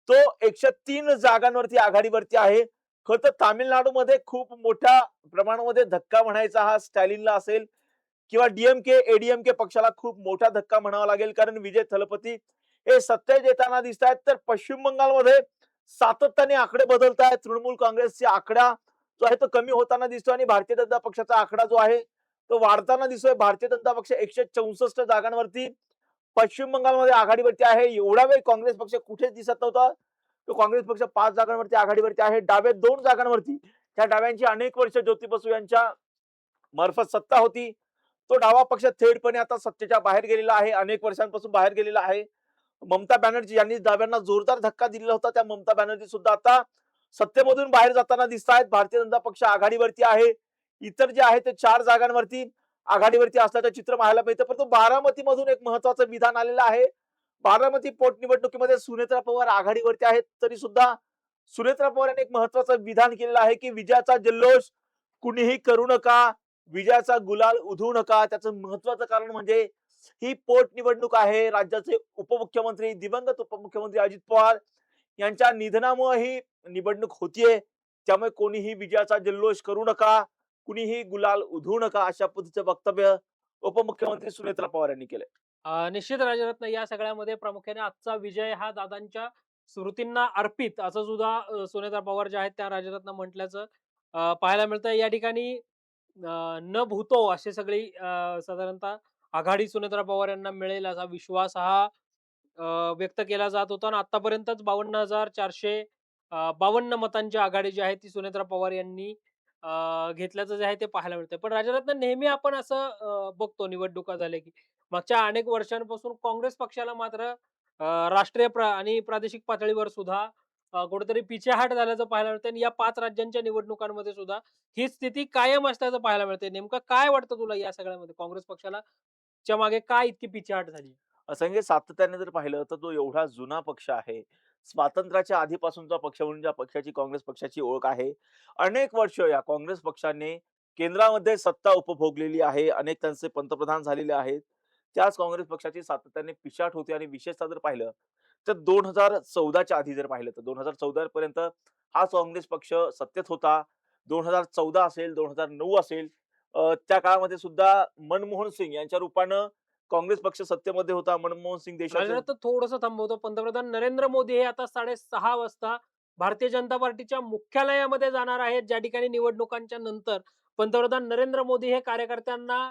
तो 103 जागांवरती आघाडीवरती आहे. खरं तर तामिळनाडूमध्ये खूप मोठ्या प्रमाणामध्ये धक्का म्हणायचा हा स्टॅलिनला असेल किंवा डीएमके एडीएमके पक्षाला खूप मोठा धक्का म्हणावा लागेल, कारण विजय थलपती हे सत्तेत येताना दिसत आहेत. तर पश्चिम बंगालमध्ये सातत्याने आकडे बदलत आहेत. तृणमूल काँग्रेसचा आकडा जो आहे तो कमी होताना दिसतो आणि भारतीय जनता पक्षाचा आकडा जो आहे तो वाढताना दिसतोय. भारतीय जनता पक्ष 164 जागांवरती पश्चिम बंगालमध्ये आघाडीवरती आहे. एवढा वेळ काँग्रेस पक्ष कुठेच दिसत नव्हता. तो काँग्रेस पक्ष 5 जागांवरती आघाडीवरती आहे. डावे 2 जागांवरती. त्या डाव्यांची अनेक वर्ष ज्योती बसू यांच्या मार्फत सत्ता होती. तो डावा पक्ष थेटपणे आता सत्तेच्या बाहेर गेलेला आहे. अनेक वर्षांपासून बाहेर गेलेला आहे. ममता बॅनर्जी यांनी डाव्यांना जोरदार धक्का दिलेला होता. त्या ममता बॅनर्जी सुद्धा आता सत्तेमधून बाहेर जाताना दिसत आहेत. भारतीय जनता पक्ष आघाडीवरती आहे. इतर जे आहे ते 4 जागांवरती आघाडीवरती असल्याचं चित्र पाहायला मिळतं. परंतु बारामतीमधून एक महत्वाचं विधान आलेलं आहे. बारामती पोटनिवडणुकीमध्ये सुनेत्रा पवार आघाडीवरती आहेत, तरी सुद्धा सुनेत्रा पवार यांनी एक महत्वाचं विधान केलेलं आहे की विजयाचा जल्लोष कुणीही करू नका, विजयाचा गुलाल उधळू नका. त्याचं महत्वाचं कारण म्हणजे ही पोटनिवडणूक आहे. राज्याचे उपमुख्यमंत्री दिवंगत उपमुख्यमंत्री अजित पवार यांच्या निधनामुळे ही निवडणूक होतीये. त्यामुळे कोणीही विजयाचा जल्लोष करू नका, कुणीही गुलाल उधळू नका, अशा पद्धतीचं वक्तव्य उपमुख्यमंत्री सुनेत्रा पवार यांनी केलंय. निश्चित राजरत्न या सगळ्यामध्ये प्रामुख्याने आजचा विजय हा दादांच्या स्मृतींना अर्पित असं सुद्धा सुनेत्रा पवार ज्या आहेत त्या राजरत्न म्हटल्याचं पाहायला मिळतं. या ठिकाणी न भूतो अशी सगळी साधारणतः आघाडी सुनेत्रा पवार यांना मिळेल असा विश्वास हा व्यक्त केला जात होता आणि आतापर्यंतच 52,452 मतांची आघाडी जी आहे ती सुनेत्रा पवार यांनी घेतल्याचं जे आहे ते पाहायला मिळतंय. पण राजरत्न नेहमी आपण असं बघतो निवडणुका झाल्या की मागच्या अनेक वर्षांपासून काँग्रेस पक्षाला मात्र राष्ट्रीय आणि प्रादेशिक पातळीवर सुद्धा कुठेतरी पिछेहाट झाल्याचं पाहायला मिळतंय आणि या 5 राज्यांच्या निवडणुकांमध्ये सुद्धा ही स्थिती कायम असल्याचं पाहायला मिळतंय. नेमकं काय वाटतं तुला या सगळ्यामध्ये काँग्रेस पक्षाला च्या मागे काय इतकी पिछेहाट झाली? असंख्य सातत्याने जर पाहिलं तर तो एवढा जुना पक्ष आहे. स्वातंत्र्याच्या आधीपासूनचा पक्ष म्हणून ज्या पक्षाची काँग्रेस पक्षाची ओळख आहे. अनेक वर्ष या काँग्रेस पक्षाने केंद्रामध्ये सत्ता उपभोगलेली आहे. अनेक त्यांचे पंतप्रधान झालेले आहेत. त्याच काँग्रेस पक्षाची सातत्याने पिछाट होते आणि विशेषतः जर पाहिलं तर 2014च्या आधी जर पाहिलं तर 2014 पर्यंत हाच काँग्रेस पक्ष सत्तेत होता. 2014 असेल, 2009 असेल त्या काळामध्ये सुद्धा मनमोहन सिंग यांच्या रूपानं काँग्रेस पक्ष सत्तेमध्ये होता. मनमोहन सिंग देशाचे राजरत्न थोडंसं थांबवतो. पंतप्रधान नरेंद्र मोदी हे आता 6:30 वाजता भारतीय जनता पार्टीच्या मुख्यालयामध्ये जाणार आहेत. ज्या ठिकाणी निवडणुकांच्या नंतर पंतप्रधान नरेंद्र मोदी हे कार्यकर्त्यांना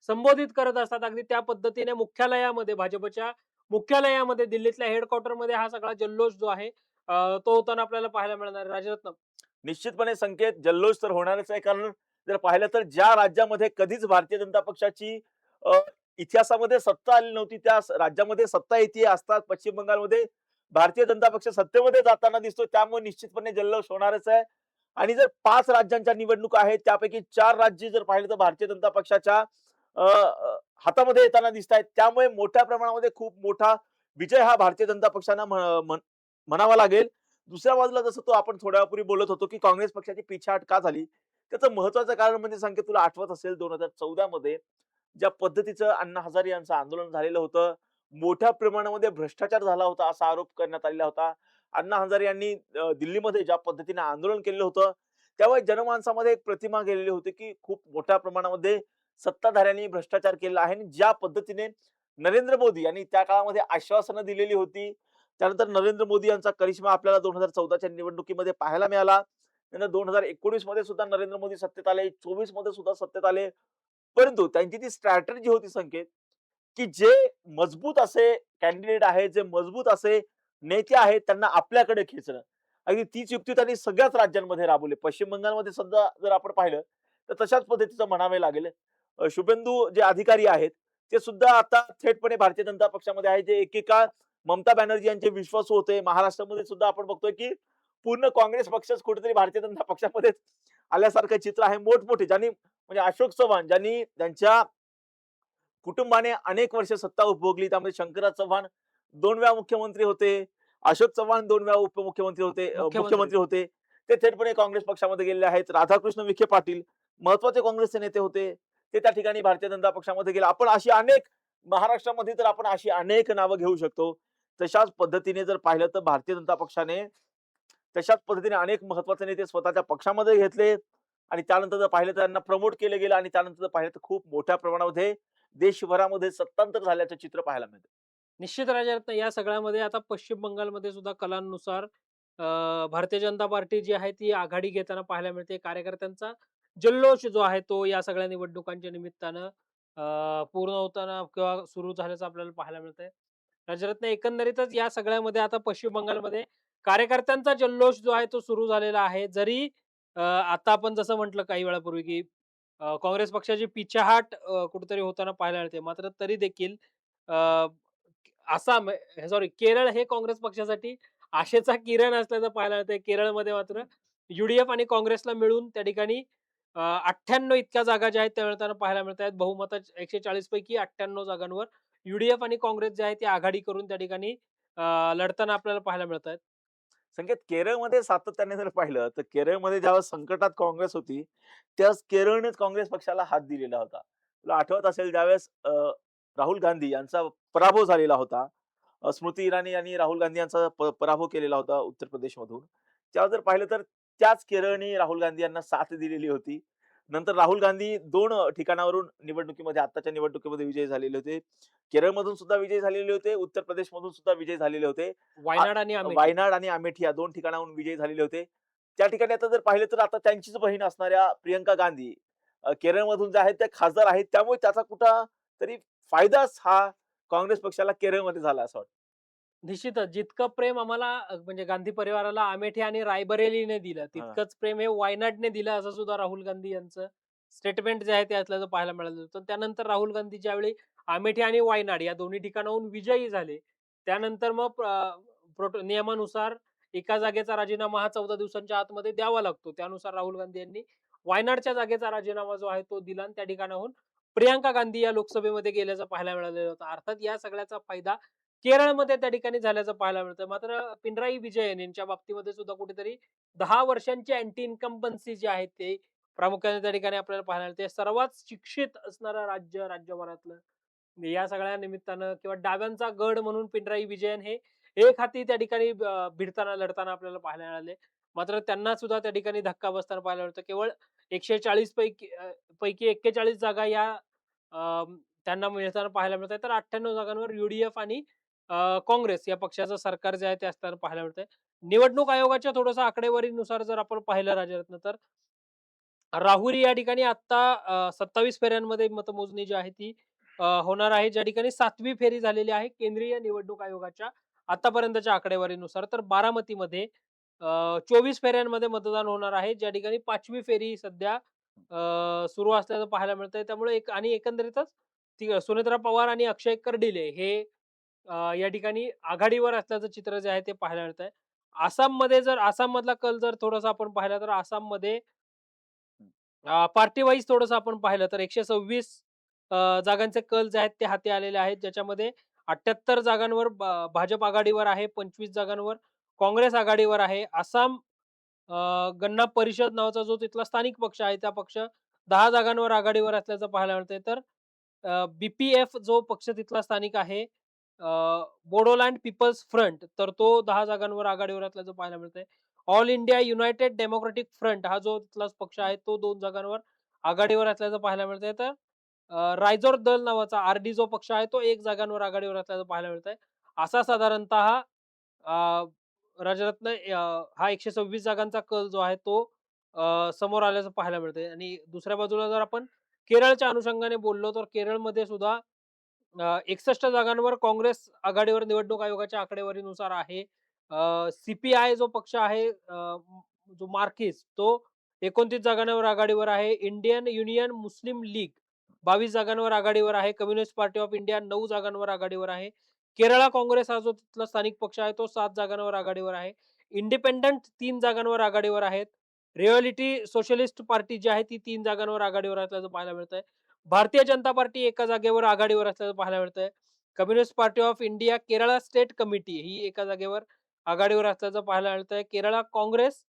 संबोधित करत असतात. अगदी त्या पद्धतीने मुख्यालयामध्ये भाजपच्या मुख्यालयामध्ये दिल्लीतल्या हेडक्वार्टरमध्ये हा सगळा जल्लोष जो आहे तो होताना आपल्याला पाहायला मिळणार आहे. राजरत्न निश्चितपणे संकेत जल्लोष तर होणारच आहे. कारण जर पाहिलं तर ज्या राज्यामध्ये कधीच भारतीय जनता पक्षाची अ, इतिहासामध्ये सत्ता आली नव्हती त्या राज्यामध्ये सत्ता येते असतात. पश्चिम बंगालमध्ये भारतीय जनता पक्ष सत्तेमध्ये जाताना दिसतो. त्यामुळे निश्चितपणे जल्लोष होणारच आहे. आणि जर 5 राज्यांच्या निवडणुका आहेत त्यापैकी 4 राज्य जर पाहिलं तर भारतीय जनता पक्षाच्या हातामध्ये येताना दिसत आहेत. त्यामुळे मोठ्या प्रमाणामध्ये खूप मोठा विजय हा भारतीय जनता पक्षांना म्हणावा लागेल. दुसऱ्या बाजूला जसं तो आपण थोड्या वेळापूर्वी बोलत होतो की काँग्रेस पक्षाची पिछाट का झाली, त्याचं महत्वाचं कारण म्हणजे संकेत तुला आठवत असेल 2014 मध्ये ज्या पद्धतीचं अण्णा हजारे यांचं आंदोलन झालेलं होतं, मोठ्या प्रमाणामध्ये भ्रष्टाचार झाला होता असा आरोप करण्यात आलेला होता. अण्णा हजारे यांनी दिल्लीमध्ये ज्या पद्धतीने आंदोलन केलेलं होतं त्यामुळे जनमानसामध्ये एक प्रतिमा गेलेली होती की खूप मोठ्या प्रमाणामध्ये सत्ताधाऱ्यांनी भ्रष्टाचार केलेला आहे आणि ज्या पद्धतीने नरेंद्र मोदी यांनी त्या काळामध्ये आश्वासनं दिलेली होती त्यानंतर नरेंद्र मोदी यांचा करिश्मा आपल्याला 2014च्या निवडणुकीमध्ये पाहायला मिळाला. त्यानंतर 2019 मध्ये सुद्धा नरेंद्र मोदी सत्तेत आले, 24 मध्ये सुद्धा सत्तेत आले. परंतु त्यांची ती स्ट्रॅटेजी होती संकेत, की जे मजबूत असे कॅन्डिडेट आहेत, जे मजबूत असे नेते आहेत, त्यांना आपल्याकडे खेचणं. अगदी तीच युक्ती त्यांनी सगळ्याच राज्यांमध्ये राबवली. पश्चिम बंगालमध्ये सुद्धा जर आपण पाहिलं, तर तशाच पद्धतीचं म्हणावे लागेल. शुभेंदू जे अधिकारी आहेत, ते सुद्धा आता थेटपणे भारतीय जनता पक्षामध्ये आहेत, जे एकेकाळ ममता बॅनर्जी यांचे विश्वासू होते. महाराष्ट्रामध्ये सुद्धा आपण बघतोय, की पूर्ण काँग्रेस पक्षच कुठेतरी भारतीय जनता पक्षामध्येच आल्यासारखं चित्र आहे. मोठमोठे ज्यांनी म्हणजे अशोक चव्हाण ज्यांनी त्यांच्या कुटुंबाने अनेक वर्ष सत्ता उपभोगली. त्यामध्ये शंकरराव चव्हाण 2 वेळा मुख्यमंत्री होते. अशोक चव्हाण 2 वेळा उपमुख्यमंत्री होते मुख्यमंत्री. मुख्यमंत्री होते. ते थेटपणे काँग्रेस पक्षामध्ये गेलेले आहेत. राधाकृष्ण विखे पाटील महत्त्वाचे काँग्रेसचे नेते होते. ते त्या ठिकाणी भारतीय जनता पक्षामध्ये गेले. आपण अशी अनेक महाराष्ट्रामध्ये तर आपण अशी अनेक नावं घेऊ शकतो. तशाच पद्धतीने जर पाहिलं तर भारतीय जनता पक्षाने तशाच पद्धतीने अनेक महत्त्वाचे नेते स्वतःच्या पक्षामध्ये घेतले आणि त्यानंतर जर पाहिलं तर त्यांना प्रमोट केलं गेलं आणि त्यानंतर जर पाहिलं तर खूप मोठ्या प्रमाणामध्ये देशभरामध्ये सत्तांतर झाल्याचं चित्र पाहायला मिळतं. निश्चित राजा या सगळ्यामध्ये आता पश्चिम बंगालमध्ये सुद्धा कलांनुसार भारतीय जनता पार्टी जी आहे ती आघाडी घेताना पाहायला मिळते. कार्यकर्त्यांचा जल्लोष जो आहे तो या सगळ्या निवडणुकांच्या निमित्तानं पूर्ण होताना किंवा सुरू झाल्याचं आपल्याला पाहायला मिळतंय. राजरत्न एकंदरीतच या सगळ्यामध्ये आता पश्चिम बंगालमध्ये कार्यकर्त्यांचा जल्लोष जो आहे तो सुरू झालेला आहे. जरी आता आपण जसं म्हटलं काही वेळापूर्वी, की काँग्रेस पक्षाची पिछेहाट कुठेतरी होताना पाहायला मिळते. मात्र तरी देखील अ, आसाम सॉरी केरळ हे काँग्रेस पक्षासाठी आशेचा किरण असल्याचं पाहायला मिळतंय. केरळमध्ये मात्र यू आणि काँग्रेसला मिळून त्या ठिकाणी 98 इतक्या जागा ज्या आहेत त्या मिळताना पाहायला मिळत आहेत. बहुमतात 140 पैकी 98 जागांवर यू आणि काँग्रेस जे आहे ती आघाडी करून त्या ठिकाणी लढताना आपल्याला पाहायला मिळत आहेत. संकेत केरळमध्ये सातत्याने जर पाहिलं तर केरळमध्ये ज्यावेळेस संकटात काँग्रेस होती, त्यावेळेस केरळनेच काँग्रेस पक्षाला हात दिलेला होता. तुला आठवत असेल ज्यावेळेस राहुल गांधी यांचा पराभव झालेला होता. स्मृती इराणी यांनी राहुल गांधी यांचा पराभव केलेला होता उत्तर प्रदेशमधून. त्यावेळेस जर पाहिलं तर त्याच केरळने राहुल गांधी यांना साथ दिलेली होती. नंतर राहुल गांधी 2 ठिकाणावरून निवडणुकीमध्ये आत्ताच्या निवडणुकीमध्ये विजयी झालेले होते. केरळमधून सुद्धा विजयी झालेले होते. उत्तर प्रदेशमधून सुद्धा विजयी झालेले होते. आ वायनाड आणि अमेठी. वायनाड आणि अमेठी या 2 ठिकाणाहून विजयी झालेले होते. त्या ठिकाणी आता जर पाहिलं तर आता त्यांचीच बहीण असणाऱ्या प्रियंका गांधी केरळमधून ज्या आहेत त्या खासदार आहेत. त्यामुळे त्याचा कुठेतरी फायदाच हा काँग्रेस पक्षाला केरळमध्ये झाला असं वाटतं. निश्चितच जितकं प्रेम आम्हाला म्हणजे गांधी परिवाराला अमेठी आणि रायबरेलीने दिलं, हां. तितकंच प्रेम हे वायनाडने दिलं असं सुद्धा राहुल गांधी यांचं स्टेटमेंट जे आहे ते असल्याचं पाहायला मिळालं होतं. त्यानंतर राहुल गांधी ज्यावेळी अमेठी आणि वायनाड या दोन्ही ठिकाणाहून विजयी झाले, त्यानंतर मग नियमानुसार एका जागेचा राजीनामा हा 14 दिवसांच्या आतमध्ये द्यावा लागतो. त्यानुसार राहुल गांधी यांनी वायनाडच्या जागेचा राजीनामा जो आहे तो दिला आणि त्या ठिकाणाहून प्रियंका गांधी या लोकसभेमध्ये गेल्याचं पाहायला मिळालेलं होतं. अर्थात या सगळ्याचा फायदा केरळमध्ये त्या ठिकाणी झाल्याचं पाहायला मिळतं. मात्र पिनराई विजयन यांच्या बाबतीमध्ये सुद्धा कुठेतरी 10 वर्षांची अँटी इन्कम्बन्सी जी आहे ते प्रामुख्याने त्या ठिकाणी आपल्याला पाहायला मिळते. सर्वात शिक्षित असणारं राज्य राज्यभरातलं. या सगळ्या निमित्तानं किंवा डाव्यांचा गड म्हणून पिनराई विजयन हे एक हाती त्या ठिकाणी भिडताना लढताना आपल्याला पाहायला मिळाले. मात्र त्यांना सुद्धा त्या ठिकाणी धक्का बसताना पाहायला मिळतं. केवळ 140 पैकी 41 जागा या अ, त्यांना मिळताना पाहायला मिळतात. तर 98 जागांवर यू आणि काँग्रेस या पक्षाचं सरकार जे आहे ते असताना पाहायला मिळतंय. निवडणूक आयोगाच्या थोडंसं आकडेवारीनुसार जर आपण पाहिलं राजरत्न, तर राहुरी या ठिकाणी आता 27 फेऱ्यांमध्ये मतमोजणी जी आहे ती होणार आहे. ज्या ठिकाणी 7वी फेरी झालेली आहे केंद्रीय निवडणूक आयोगाच्या आतापर्यंतच्या आकडेवारीनुसार. तर बारामतीमध्ये 24 फेऱ्यांमध्ये मतदान होणार आहे. ज्या ठिकाणी 5वी फेरी सध्या सुरू असल्याचं पाहायला मिळतंय. त्यामुळे एकंदरीतच सुनेत्रा पवार आणि अक्षय कर्डिले हे या ठिकाणी आघाडीवर असल्याचं चित्र जे आहे ते पाहायला मिळतंय. आसाममध्ये जर आसाममधला कल जर थोडासा आपण पाहिला तर आसाममध्ये पार्टी वाईज थोडंसं आपण पाहिलं तर 126 जागांचे कल जे आहेत ते हाती आलेले आहेत. ज्याच्यामध्ये 78 जागांवर भाजप आघाडीवर आहे, 25 जागांवर काँग्रेस आघाडीवर आहे. आसाम गणना परिषद नावाचा जो तिथला स्थानिक पक्ष आहे, त्या पक्ष 10 जागांवर आघाडीवर असल्याचं पाहायला मिळतंय. तर बी-पी-एफ जो पक्ष तिथला स्थानिक आहे, बोडोलँड पीपल्स फ्रंट, तर तो 10 जागांवर आघाडीवर असल्याचं पाहायला मिळतंय. All India United democratic front हा जो तिथला पक्ष आहे, तो 2 जागांवर आघाडीवर असल्याचं पाहायला मिळतंय. तर रायजोर दल नावाचा आर-डी जो पक्ष आहे, तो 1 जागांवर आघाडीवर असल्याचं पाहायला मिळतंय. असा साधारणतः राजरत्न हा 126 जागांचा कल जो आहे तो समोर आल्याचं पाहायला मिळतंय आणि दुसऱ्या बाजूला जर आपण केरळच्या अनुषंगाने बोललो तर केरळमध्ये सुद्धा 61 जागांवर काँग्रेस आघाडीवर निवडणूक आयोगाच्या आकडेवारीनुसार आहे. सीपीआय जो पक्ष आहे जो मार्क्सिस्ट तो 29 जागांवर आघाडीवर आहे. इंडियन युनियन मुस्लिम लीग 22 जागांवर आघाडीवर आहे. कम्युनिस्ट पार्टी ऑफ इंडिया 9 जागांवर आघाडीवर आहे. केरळा काँग्रेस हा जो तिथला स्थानिक पक्ष आहे तो 7 जागांवर आघाडीवर आहे. इंडिपेंडंट 3 जागांवर आघाडीवर आहेत. रिअलिटी सोशलिस्ट पार्टी जी आहे ती 3 जागांवर आघाडीवर असल्याचं पाहायला मिळतंय. भारतीय जनता पार्टी एका जागेवर आघाडीवर असल्याचं पाहायला मिळतंय. Communist party of India Kerala state committee ही एका जागेवर आघाडीवर असल्याचं पाहायला मिळतंय. केरळा काँग्रेस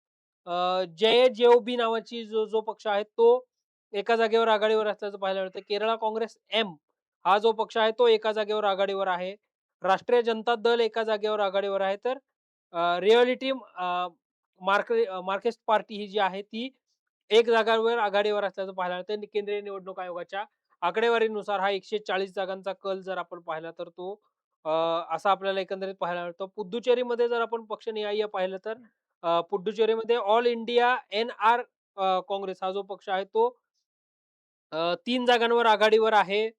जे-जे-ओ-बी नावाची जो जो पक्ष आहे तो एका जागेवर आघाडीवर असल्याचं पाहायला मिळतंय. केरळा काँग्रेस एम हा जो पक्ष आहे तो एका जागेवर आघाडीवर आहे. राष्ट्रीय जनता दल एका जागेवर आघाडीवर आहे. तर रिअलिटी मार्क्सिस्ट पार्टी ही जी आहे ती एक जागांवर आघाडीवर असल्याचं पाहायला मिळतंय. केंद्रीय निवडणूक आयोगाच्या आकडेवारीनुसार हा 140 जागांचा कल जर आपण पाहिला तर तो असा आपल्याला एकंदरीत पाहायला मिळतो. पुद्दुचेरीमध्ये जर आपण पक्षनिहाय पाहिलं तर पुद्दुचेरीमध्ये ऑल इंडिया एन-आर काँग्रेस हा जो पक्ष आहे तो 3 जागांवर आघाडीवर आहे.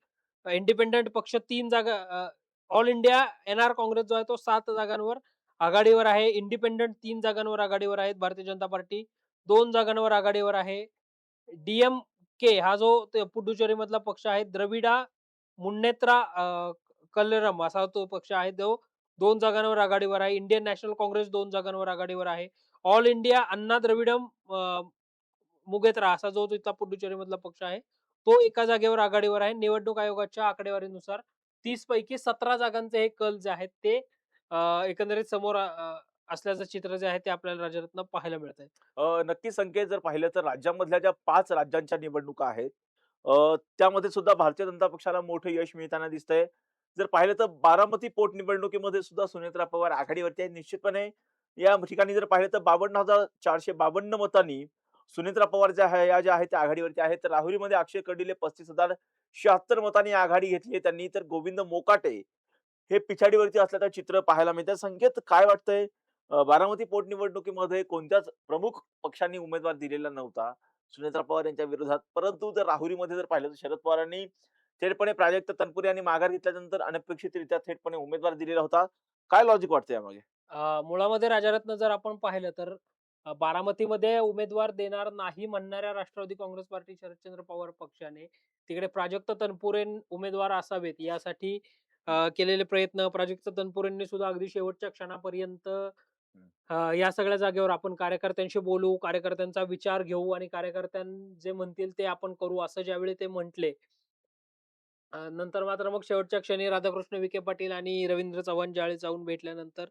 इंडिपेंडंट पक्ष 3 जागा ऑल इंडिया एन-आर काँग्रेस जो आहे तो 7 जागांवर आघाडीवर आहे. इंडिपेंडंट 3 जागांवर आघाडीवर आहेत. भारतीय जनता पार्टी 2 जागांवर आघाडीवर आहे. डी हा जो पुडुचेरीमधला पक्ष आहे. द्रविडा मुन्नेत्रा कलरम असा तो पक्ष आहे. तो 2 जागांवर आघाडीवर आहे. इंडियन नॅशनल काँग्रेस 2 जागांवर आघाडीवर आहे. ऑल इंडिया अण्णा द्रविडम मुगेत्रा असा जो तिथला पुडुचेरीमधला पक्ष आहे, तो एका जागेवर आघाडीवर आहे. निवडणूक आयोगाच्या आकडेवारीनुसार 30 पैकी 17 जागांचे हे कल जे आहेत ते एकंदरीत समोर असल्याचं चित्र जे आहे ते आपल्याला राज्यातनं पाहायला मिळतंय. नक्की संख्येत जर पाहिलं तर राज्यामधल्या ज्या 5 राज्यांच्या निवडणुका आहेत, त्यामध्ये सुद्धा भारतीय जनता पक्षाला मोठं यश मिळताना दिसतंय. जर पाहिलं तर बारामती पोटनिवडणुकीमध्ये सुद्धा सुनेत्रा पवार आघाडीवरती आहे. निश्चितपणे या ठिकाणी जर पाहिलं तर 52,452 मतांनी सुनेत्रा पवार ज्या आहेत त्या आघाडीवरती आहेत. तर राहुरीमध्ये अक्षय कर्डिले 35,076 मतांनी आघाडी घेतली आहे त्यांनी. तर गोविंद मोकाटे हे पिछाडीवरती असल्याचं चित्र पाहायला मिळतं. संकेत काय वाटतंय? बारामती पोटनिवडणुकीमध्ये कोणत्याच प्रमुख पक्षांनी उमेदवार दिलेला नव्हता सुनेत्रा पवार यांच्या विरोधात. परंतु जर राहुरीमध्ये जर पाहिलं तर शरद पवारांनी थेटपणे प्राजक्त तनपुरे यांनी माघार घेतल्यानंतर अनपेक्षितरित्या थेटपणे उमेदवार दिलेला होता. काय लॉजिक वाटतं यामागे? मुळामध्ये राजारत्न जर आपण पाहिलं तर बारामतीमध्ये उमेदवार देणार नाही म्हणणाऱ्या राष्ट्रवादी काँग्रेस पार्टी शरदचंद्र पवार पक्षाने तिकडे प्राजक्त तनपुरे उमेदवार असावेत यासाठी केलेले प्रयत्न प्राजक्त तनपुरेंनी सुद्धा अगदी शेवटच्या क्षणापर्यंत या सगळ्या जागेवर आपण कार्यकर्त्यांशी बोलू, कार्यकर्त्यांचा विचार घेऊ आणि कार्यकर्त्यां जे म्हणतील ते आपण करू असं ज्यावेळी ते म्हटले, नंतर मात्र मग शेवटच्या क्षणी राधाकृष्ण विखे पाटील आणि रवींद्र चव्हाण ज्यावेळी जाऊन भेटल्यानंतर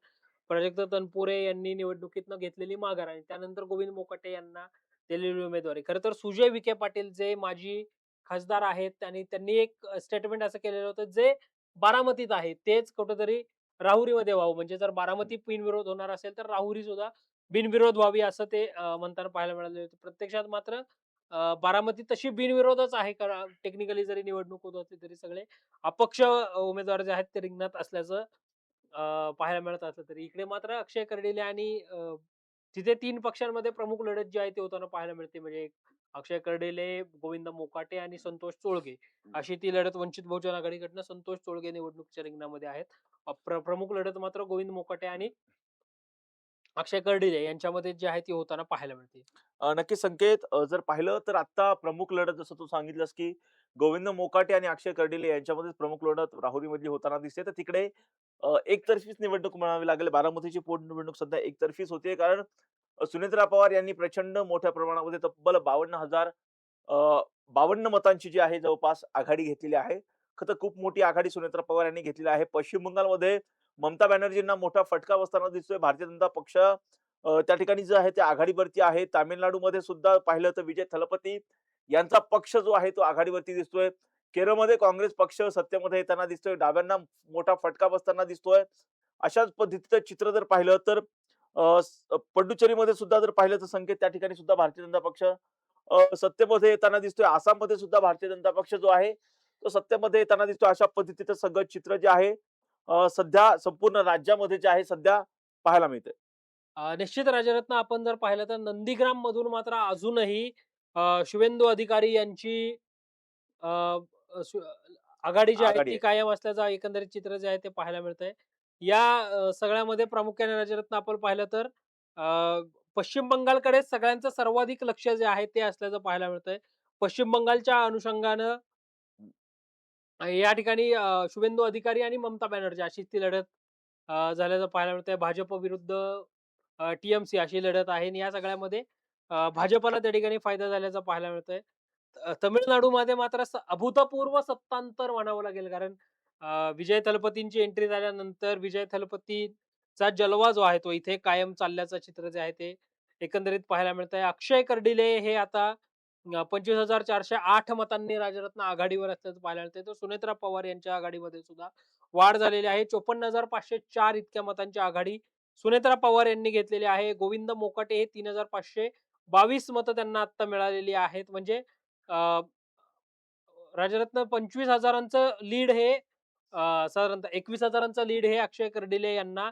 प्राजक्त तनपुरे यांनी निवडणुकीतनं घेतलेली माघार आणि त्यानंतर गोविंद मोकाटे यांना दिलेली उमेदवारी. खरं तर सुजय विखे पाटील जे माजी खासदार आहेत आणि त्यांनी एक स्टेटमेंट असं केलेलं होतं, जे बारामतीत आहे तेच कुठेतरी राहुरीमध्ये व्हावं. म्हणजे जर बारामती बिनविरोध होणार असेल, तर राहुरी सुद्धा बिनविरोध व्हावी असं ते म्हणताना पाहायला मिळाले होते. प्रत्यक्षात मात्र बारामती तशी बिनविरोधच आहे. कारण टेक्निकली जरी निवडणूक होत असली तरी सगळे अपक्ष उमेदवार जे आहेत ते रिंगणात असल्याचं पाहायला मिळत असलं तरी इकडे मात्र अक्षय कर्डिले आणि तिथे 3 पक्षांमध्ये प्रमुख लढत जी आहे ती होताना पाहायला मिळते. म्हणजे अक्षय कर्डिले, गोविंद मोकाटे आणि संतोष चोळगे अशी ती लढत वंचित बहुजन आघाडीकडनं संतोष चोळगे निवडणुकीच्या रिंगणामध्ये आहेत. प्रमुख लढत मात्र गोविंद मोकाटे आणि अक्षय कर्डिले यांच्यामध्ये जी आहे ती होताना पाहायला मिळते. नक्की संकेत, जर पाहिलं तर आता प्रमुख लढत जसं तू सांगितलंस, की गोविंद मोकाटे आणि अक्षय कर्डिले यांच्यामध्येच प्रमुख लढत राहुरीमधली होताना दिसते. तर तिकडे एकतर्फीच निवडणूक म्हणावी लागेल. बारामतीची पोटनिवडणूक सध्या एकतर्फीच होतीये. कारण सुनेत्रा पवार यांनी प्रचंड मोठ्या प्रमाणामध्ये तब्बल 52 मतांची जी आहे जवळपास आघाडी घेतलेली आहे. खरं तर खूप मोठी आघाडी सुनेत्रा पवार यांनी घेतलेली आहे. पश्चिम बंगालमध्ये ममता बॅनर्जींना मोठा फटका बसताना दिसतोय. भारतीय जनता पक्ष त्या ठिकाणी जे आहे ते आघाडीवरती आहे. तामिळनाडूमध्ये सुद्धा पाहिलं तर विजय थलपती यांचा पक्ष जो आहे तो आघाडीवरती दिसतोय. केरळमध्ये काँग्रेस पक्ष सत्तेमध्ये येताना दिसतोय. डाव्यांना मोठा फटका बसताना दिसतोय. अशाच पद्धतीचं चित्र जर पाहिलं तर पुडुचेरीमध्ये सुद्धा जर पाहिलं तर संकेत त्या ठिकाणी सुद्धा भारतीय जनता पक्ष सत्तेमध्ये येताना दिसतोय. आसाममध्ये सुद्धा भारतीय जनता पक्ष जो आहे तो सत्तेमध्ये येताना दिसतोय. अशा पद्धतीचं सगळं चित्र जे आहे सध्या संपूर्ण राज्यामध्ये जे आहे सध्या पाहायला मिळतंय. निश्चित राजरत्न आपण जर पाहिलं तर नंदीग्राम मधून मात्र अजूनही शुवेंदू अधिकारी यांची अ, अ, सु आघाडी जी आहे आघाडी ती आहे. कायम असल्याचं एकंदरीत चित्र जे आहे ते पाहायला मिळतंय. या सगळ्यामध्ये प्रामुख्याने राजरत्न आपण पाहिलं तर अ, पश्चिम बंगालकडे सगळ्यांचं सर्वाधिक लक्ष जे आहे ते असल्याचं पाहायला मिळतंय. पश्चिम बंगालच्या अनुषंगानं या ठिकाणी शुवेंदू अधिकारी आणि ममता बॅनर्जी अशीच ती लढत झाल्याचं पाहायला मिळतंय. भाजप विरुद्ध टी-एम-सी अशी लढत आहे आणि या सगळ्यामध्ये भाजपला त्या ठिकाणी फायदा झाल्याचं पाहायला मिळतंय. तमिळनाडूमध्ये मात्र अभूतपूर्व सत्तांतर म्हणावं लागेल कारण विजय थलपतींची एंट्री झाल्यानंतर विजय थलपतीचा जलवा जो आहे तो इथे कायम चालल्याचं चित्र जे आहे ते एकंदरीत पाहायला मिळतंय. अक्षय कर्डिले हे आता 25,408 मतांनी राजरत्न आघाडीवर असल्याचं पाहायला मिळतंय. तर सुनेत्रा पवार यांच्या आघाडीमध्ये सुद्धा वाढ झालेली आहे. 54,504 इतक्या मतांची आघाडी सुनेत्रा पवार यांनी घेतलेली आहे. गोविंद मोकाटे हे 3,522 मतं त्यांना आता मिळालेली आहेत. म्हणजे अ, राजरत्न 25,000चं लीड हे साधारणतः 21,000चं लीड हे अक्षय कर्डिले यांना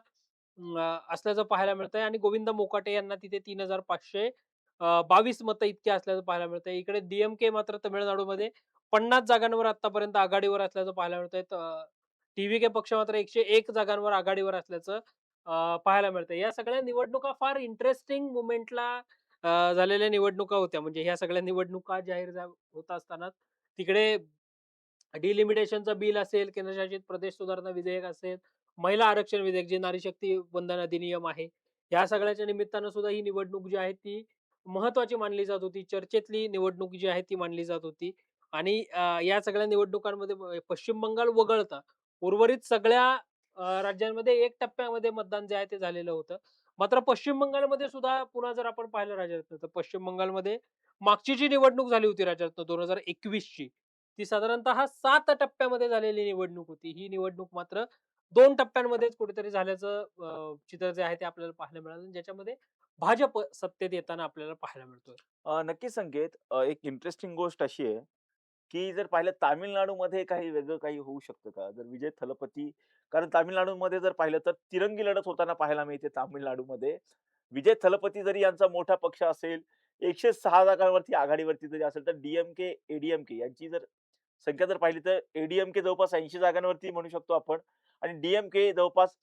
असल्याचं पाहायला मिळतंय आणि गोविंद मोकाटे यांना तिथे 3,522 मतं इतकी असल्याचं पाहायला मिळतंय. इकडे डी मात्र तामिळनाडूमध्ये 50 जागांवर आतापर्यंत आघाडीवर असल्याचं पाहायला मिळतंय. टी-व्ही-के पक्ष मात्र 101 जागांवर आघाडीवर असल्याचं पाहायला मिळतंय. या सगळ्या निवडणुका फार इंटरेस्टिंग मोमेंटला झालेल्या निवडणुका होत्या. म्हणजे ह्या सगळ्या निवडणुका जाहीर होत असताना तिकडे डिलिमिटेशनचं बिल असेल, केंद्रशासित प्रदेश सुधारणा विधेयक असेल, महिला आरक्षण विधेयक, जे नारी शक्ती वंदन अधिनियम आहे. या सगळ्याच्या निमित्तानं सुद्धा ही निवडणूक जी आहे ती महत्त्वाची मानली जात होती. चर्चेतली निवडणूक जी आहे ती मानली जात होती आणि या सगळ्या निवडणुकांमध्ये पश्चिम बंगाल वगळता उर्वरित सगळ्या राज्यांमध्ये 1 टप्प्यामध्ये मतदान जे आहे ते झालेलं होतं. मात्र पश्चिम बंगालमध्ये सुद्धा पुन्हा जर आपण पाहिलं राजरत्न, तर पश्चिम बंगालमध्ये मागची जी निवडणूक झाली होती राजरत्न 2021 ची, ती साधारणतः 7 टप्प्यामध्ये झालेली निवडणूक होती. ही निवडणूक मात्र 2 टप्प्यांमध्येच कुठेतरी झाल्याचं चित्र जे आहे ते आपल्याला पाहायला मिळालं. ज्याच्यामध्ये भाजप सत्तेत येताना आपल्याला पाहायला मिळतोय. नक्कीच संकेत, एक इंटरेस्टिंग गोष्ट अशी आहे, की जर पाहिलं तामिळनाडूमध्ये काही वेगळं काही होऊ शकतं का? जर विजय थलपती, कारण तामिळनाडूमध्ये जर पाहिलं तर तिरंगी लढत होताना पाहायला मिळते तामिळनाडूमध्ये. विजय थलपती जरी यांचा मोठा पक्ष असेल, 106 जागांवरती आघाडीवरती जरी असेल, तर डी एडीएमके यांची जर संख्या जर पाहिली तर एडीएमके जवळपास 80 जागांवरती म्हणू शकतो आपण आणि डी जवळपास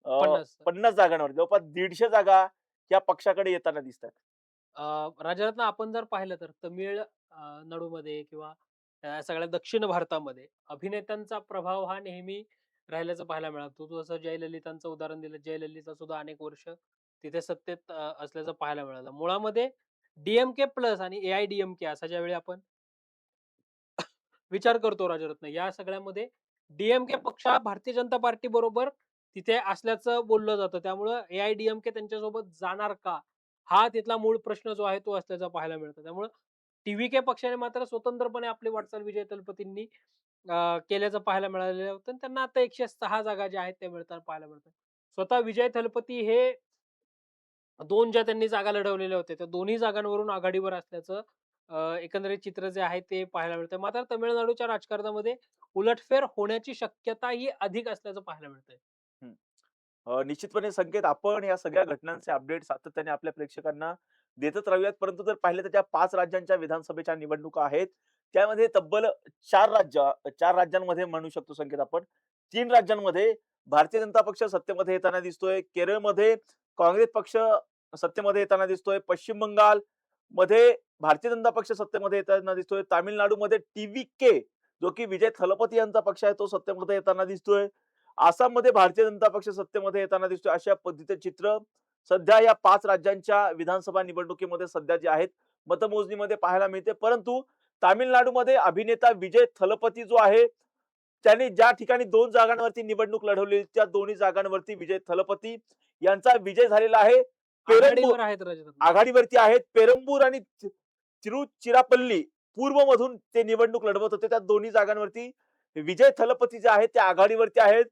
50 50 जागांवर, जवळपास 150 जागा या पक्षाकडे येताना दिसतात. राजरत्न आपण जर पाहिलं तर नाडूमध्ये किंवा सगळ्या दक्षिण भारतामध्ये अभिनेत्यांचा प्रभाव हा नेहमी राहिल्याचं पाहायला मिळालं. तू जसं जयललितांचं उदाहरण दिलं, जयललिता सुद्धा अनेक वर्ष तिथे सत्तेत असल्याचं पाहायला मिळालं. मुळामध्ये डी प्लस आणि ए असा ज्यावेळी आपण विचार करतो राजरत्न, या सगळ्यामध्ये पक्ष हा भारतीय जनता पार्टी बरोबर तिथे असल्याचं बोललं जातं. त्यामुळं त्यांच्यासोबत जाणार का? हा तिथला मूळ प्रश्न जो आहे तो असल्याचं पाहायला मिळतं. त्यामुळं पक्षाने मात्र स्वतंत्रपणे आपली वाटचाल विजय तलपतींनी केल्याचं पाहायला मिळालेलं होतं आणि त्यांना आता 106 जागा ज्या आहेत त्या मिळताना पाहायला मिळतात. स्वतः विजय थलपती हे 2 ज्या त्यांनी जागा लढवलेल्या होत्या, त्या दोन्ही जागांवरून आघाडीवर असल्याचं एकंदरीत चित्र जे आहे ते पाहायला मिळतंय. मात्र तामिळनाडूच्या राजकारणामध्ये उलटफेर होण्याची शक्यता ही अधिक असल्याचं पाहायला मिळतंय. हं. निश्चितपणे संकेत, आपण या सगळ्या घटनांचे अपडेट सातत्याने आपल्या प्रेक्षकांना देतच राहूयात. परंतु जर पाहिलं तर त्या 5 राज्यांच्या विधानसभेच्या निवडणुका आहेत. त्यामध्ये तब्बल 4 राज्यांमध्ये म्हणू शकतो संकेत आपण. 3 राज्यांमध्ये भारतीय जनता पक्ष सत्तेमध्ये येताना दिसतोय. केरळमध्ये काँग्रेस पक्ष सत्तेमध्ये येताना दिसतोय. पश्चिम बंगालमध्ये भारतीय जनता पक्ष सत्तेमध्ये येताना दिसतोय. तामिळनाडूमध्ये जो की विजय थलपती यांचा पक्ष आहे, तो सत्तेमध्ये येताना दिसतोय. आसाममध्ये भारतीय जनता पक्ष सत्तेमध्ये येताना दिसतोय. अशा पद्धतीचे चित्र सध्या या 5 राज्यांच्या विधानसभा निवडणुकीमध्ये सध्या जे आहेत मतमोजणीमध्ये पाहायला मिळते. परंतु तामिळनाडूमध्ये अभिनेता विजय थलपती जो आहे, त्यांनी ज्या ठिकाणी 2 जागांवरती निवडणूक लढवली, त्या दोन्ही जागांवरती विजय थलपती यांचा विजय झालेला आहे. पेरंबूर आघाडीवर आहेत राजरत्न. आघाडीवरती आहेत. पेरंबूर आणि तिरुचिरापल्ली पूर्वमधून ते निवडणूक लढवत होते. त्या दोन्ही जागांवरती विजय थलपती जे आहेत ते आघाडीवरती आहेत.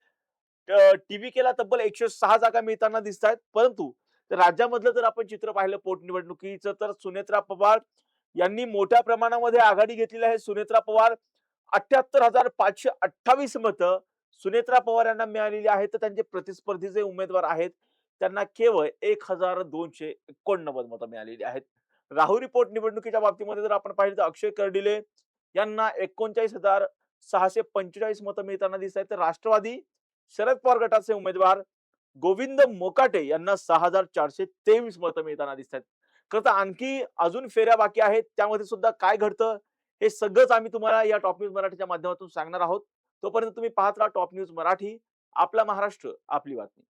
टीव्हीकेला तब्बल 106 जागा मिळताना दिसतायत. परंतु राज्यामधलं जर आपण चित्र पाहिलं पोटनिवडणुकीचं, तर सुनेत्रा पवार यांनी मोठ्या प्रमाणामध्ये आघाडी घेतलेली आहे. सुनेत्रा पवार 78,528 मतं सुनेत्रा पवार यांना मिळालेली आहेत. तर त्यांचे प्रतिस्पर्धी जे उमेदवार आहेत त्यांना केवळ 1289 मतं मिळालेली आहेत. राहुरी पोटनिवडणुकीच्या बाबतीमध्ये जर आपण पाहिलं तर अक्षय कर्डिले यांना 39,645 मतं मिळताना दिसत आहेत. तर राष्ट्रवादी शरद पवार गटाचे उमेदवार गोविंद मोकाटे यांना 6,423 मतं मिळताना दिसत आहेत. खरं तर आणखी अजून फेऱ्या बाकी आहेत. त्यामध्ये सुद्धा काय घडतं हे सगळंच आम्ही तुम्हाला या टॉप न्यूज मराठीच्या माध्यमातून सांगणार आहोत. तोपर्यंत तुम्ही पाहत राहा टॉप न्यूज मराठी. आपला महाराष्ट्र, आपली बातमी.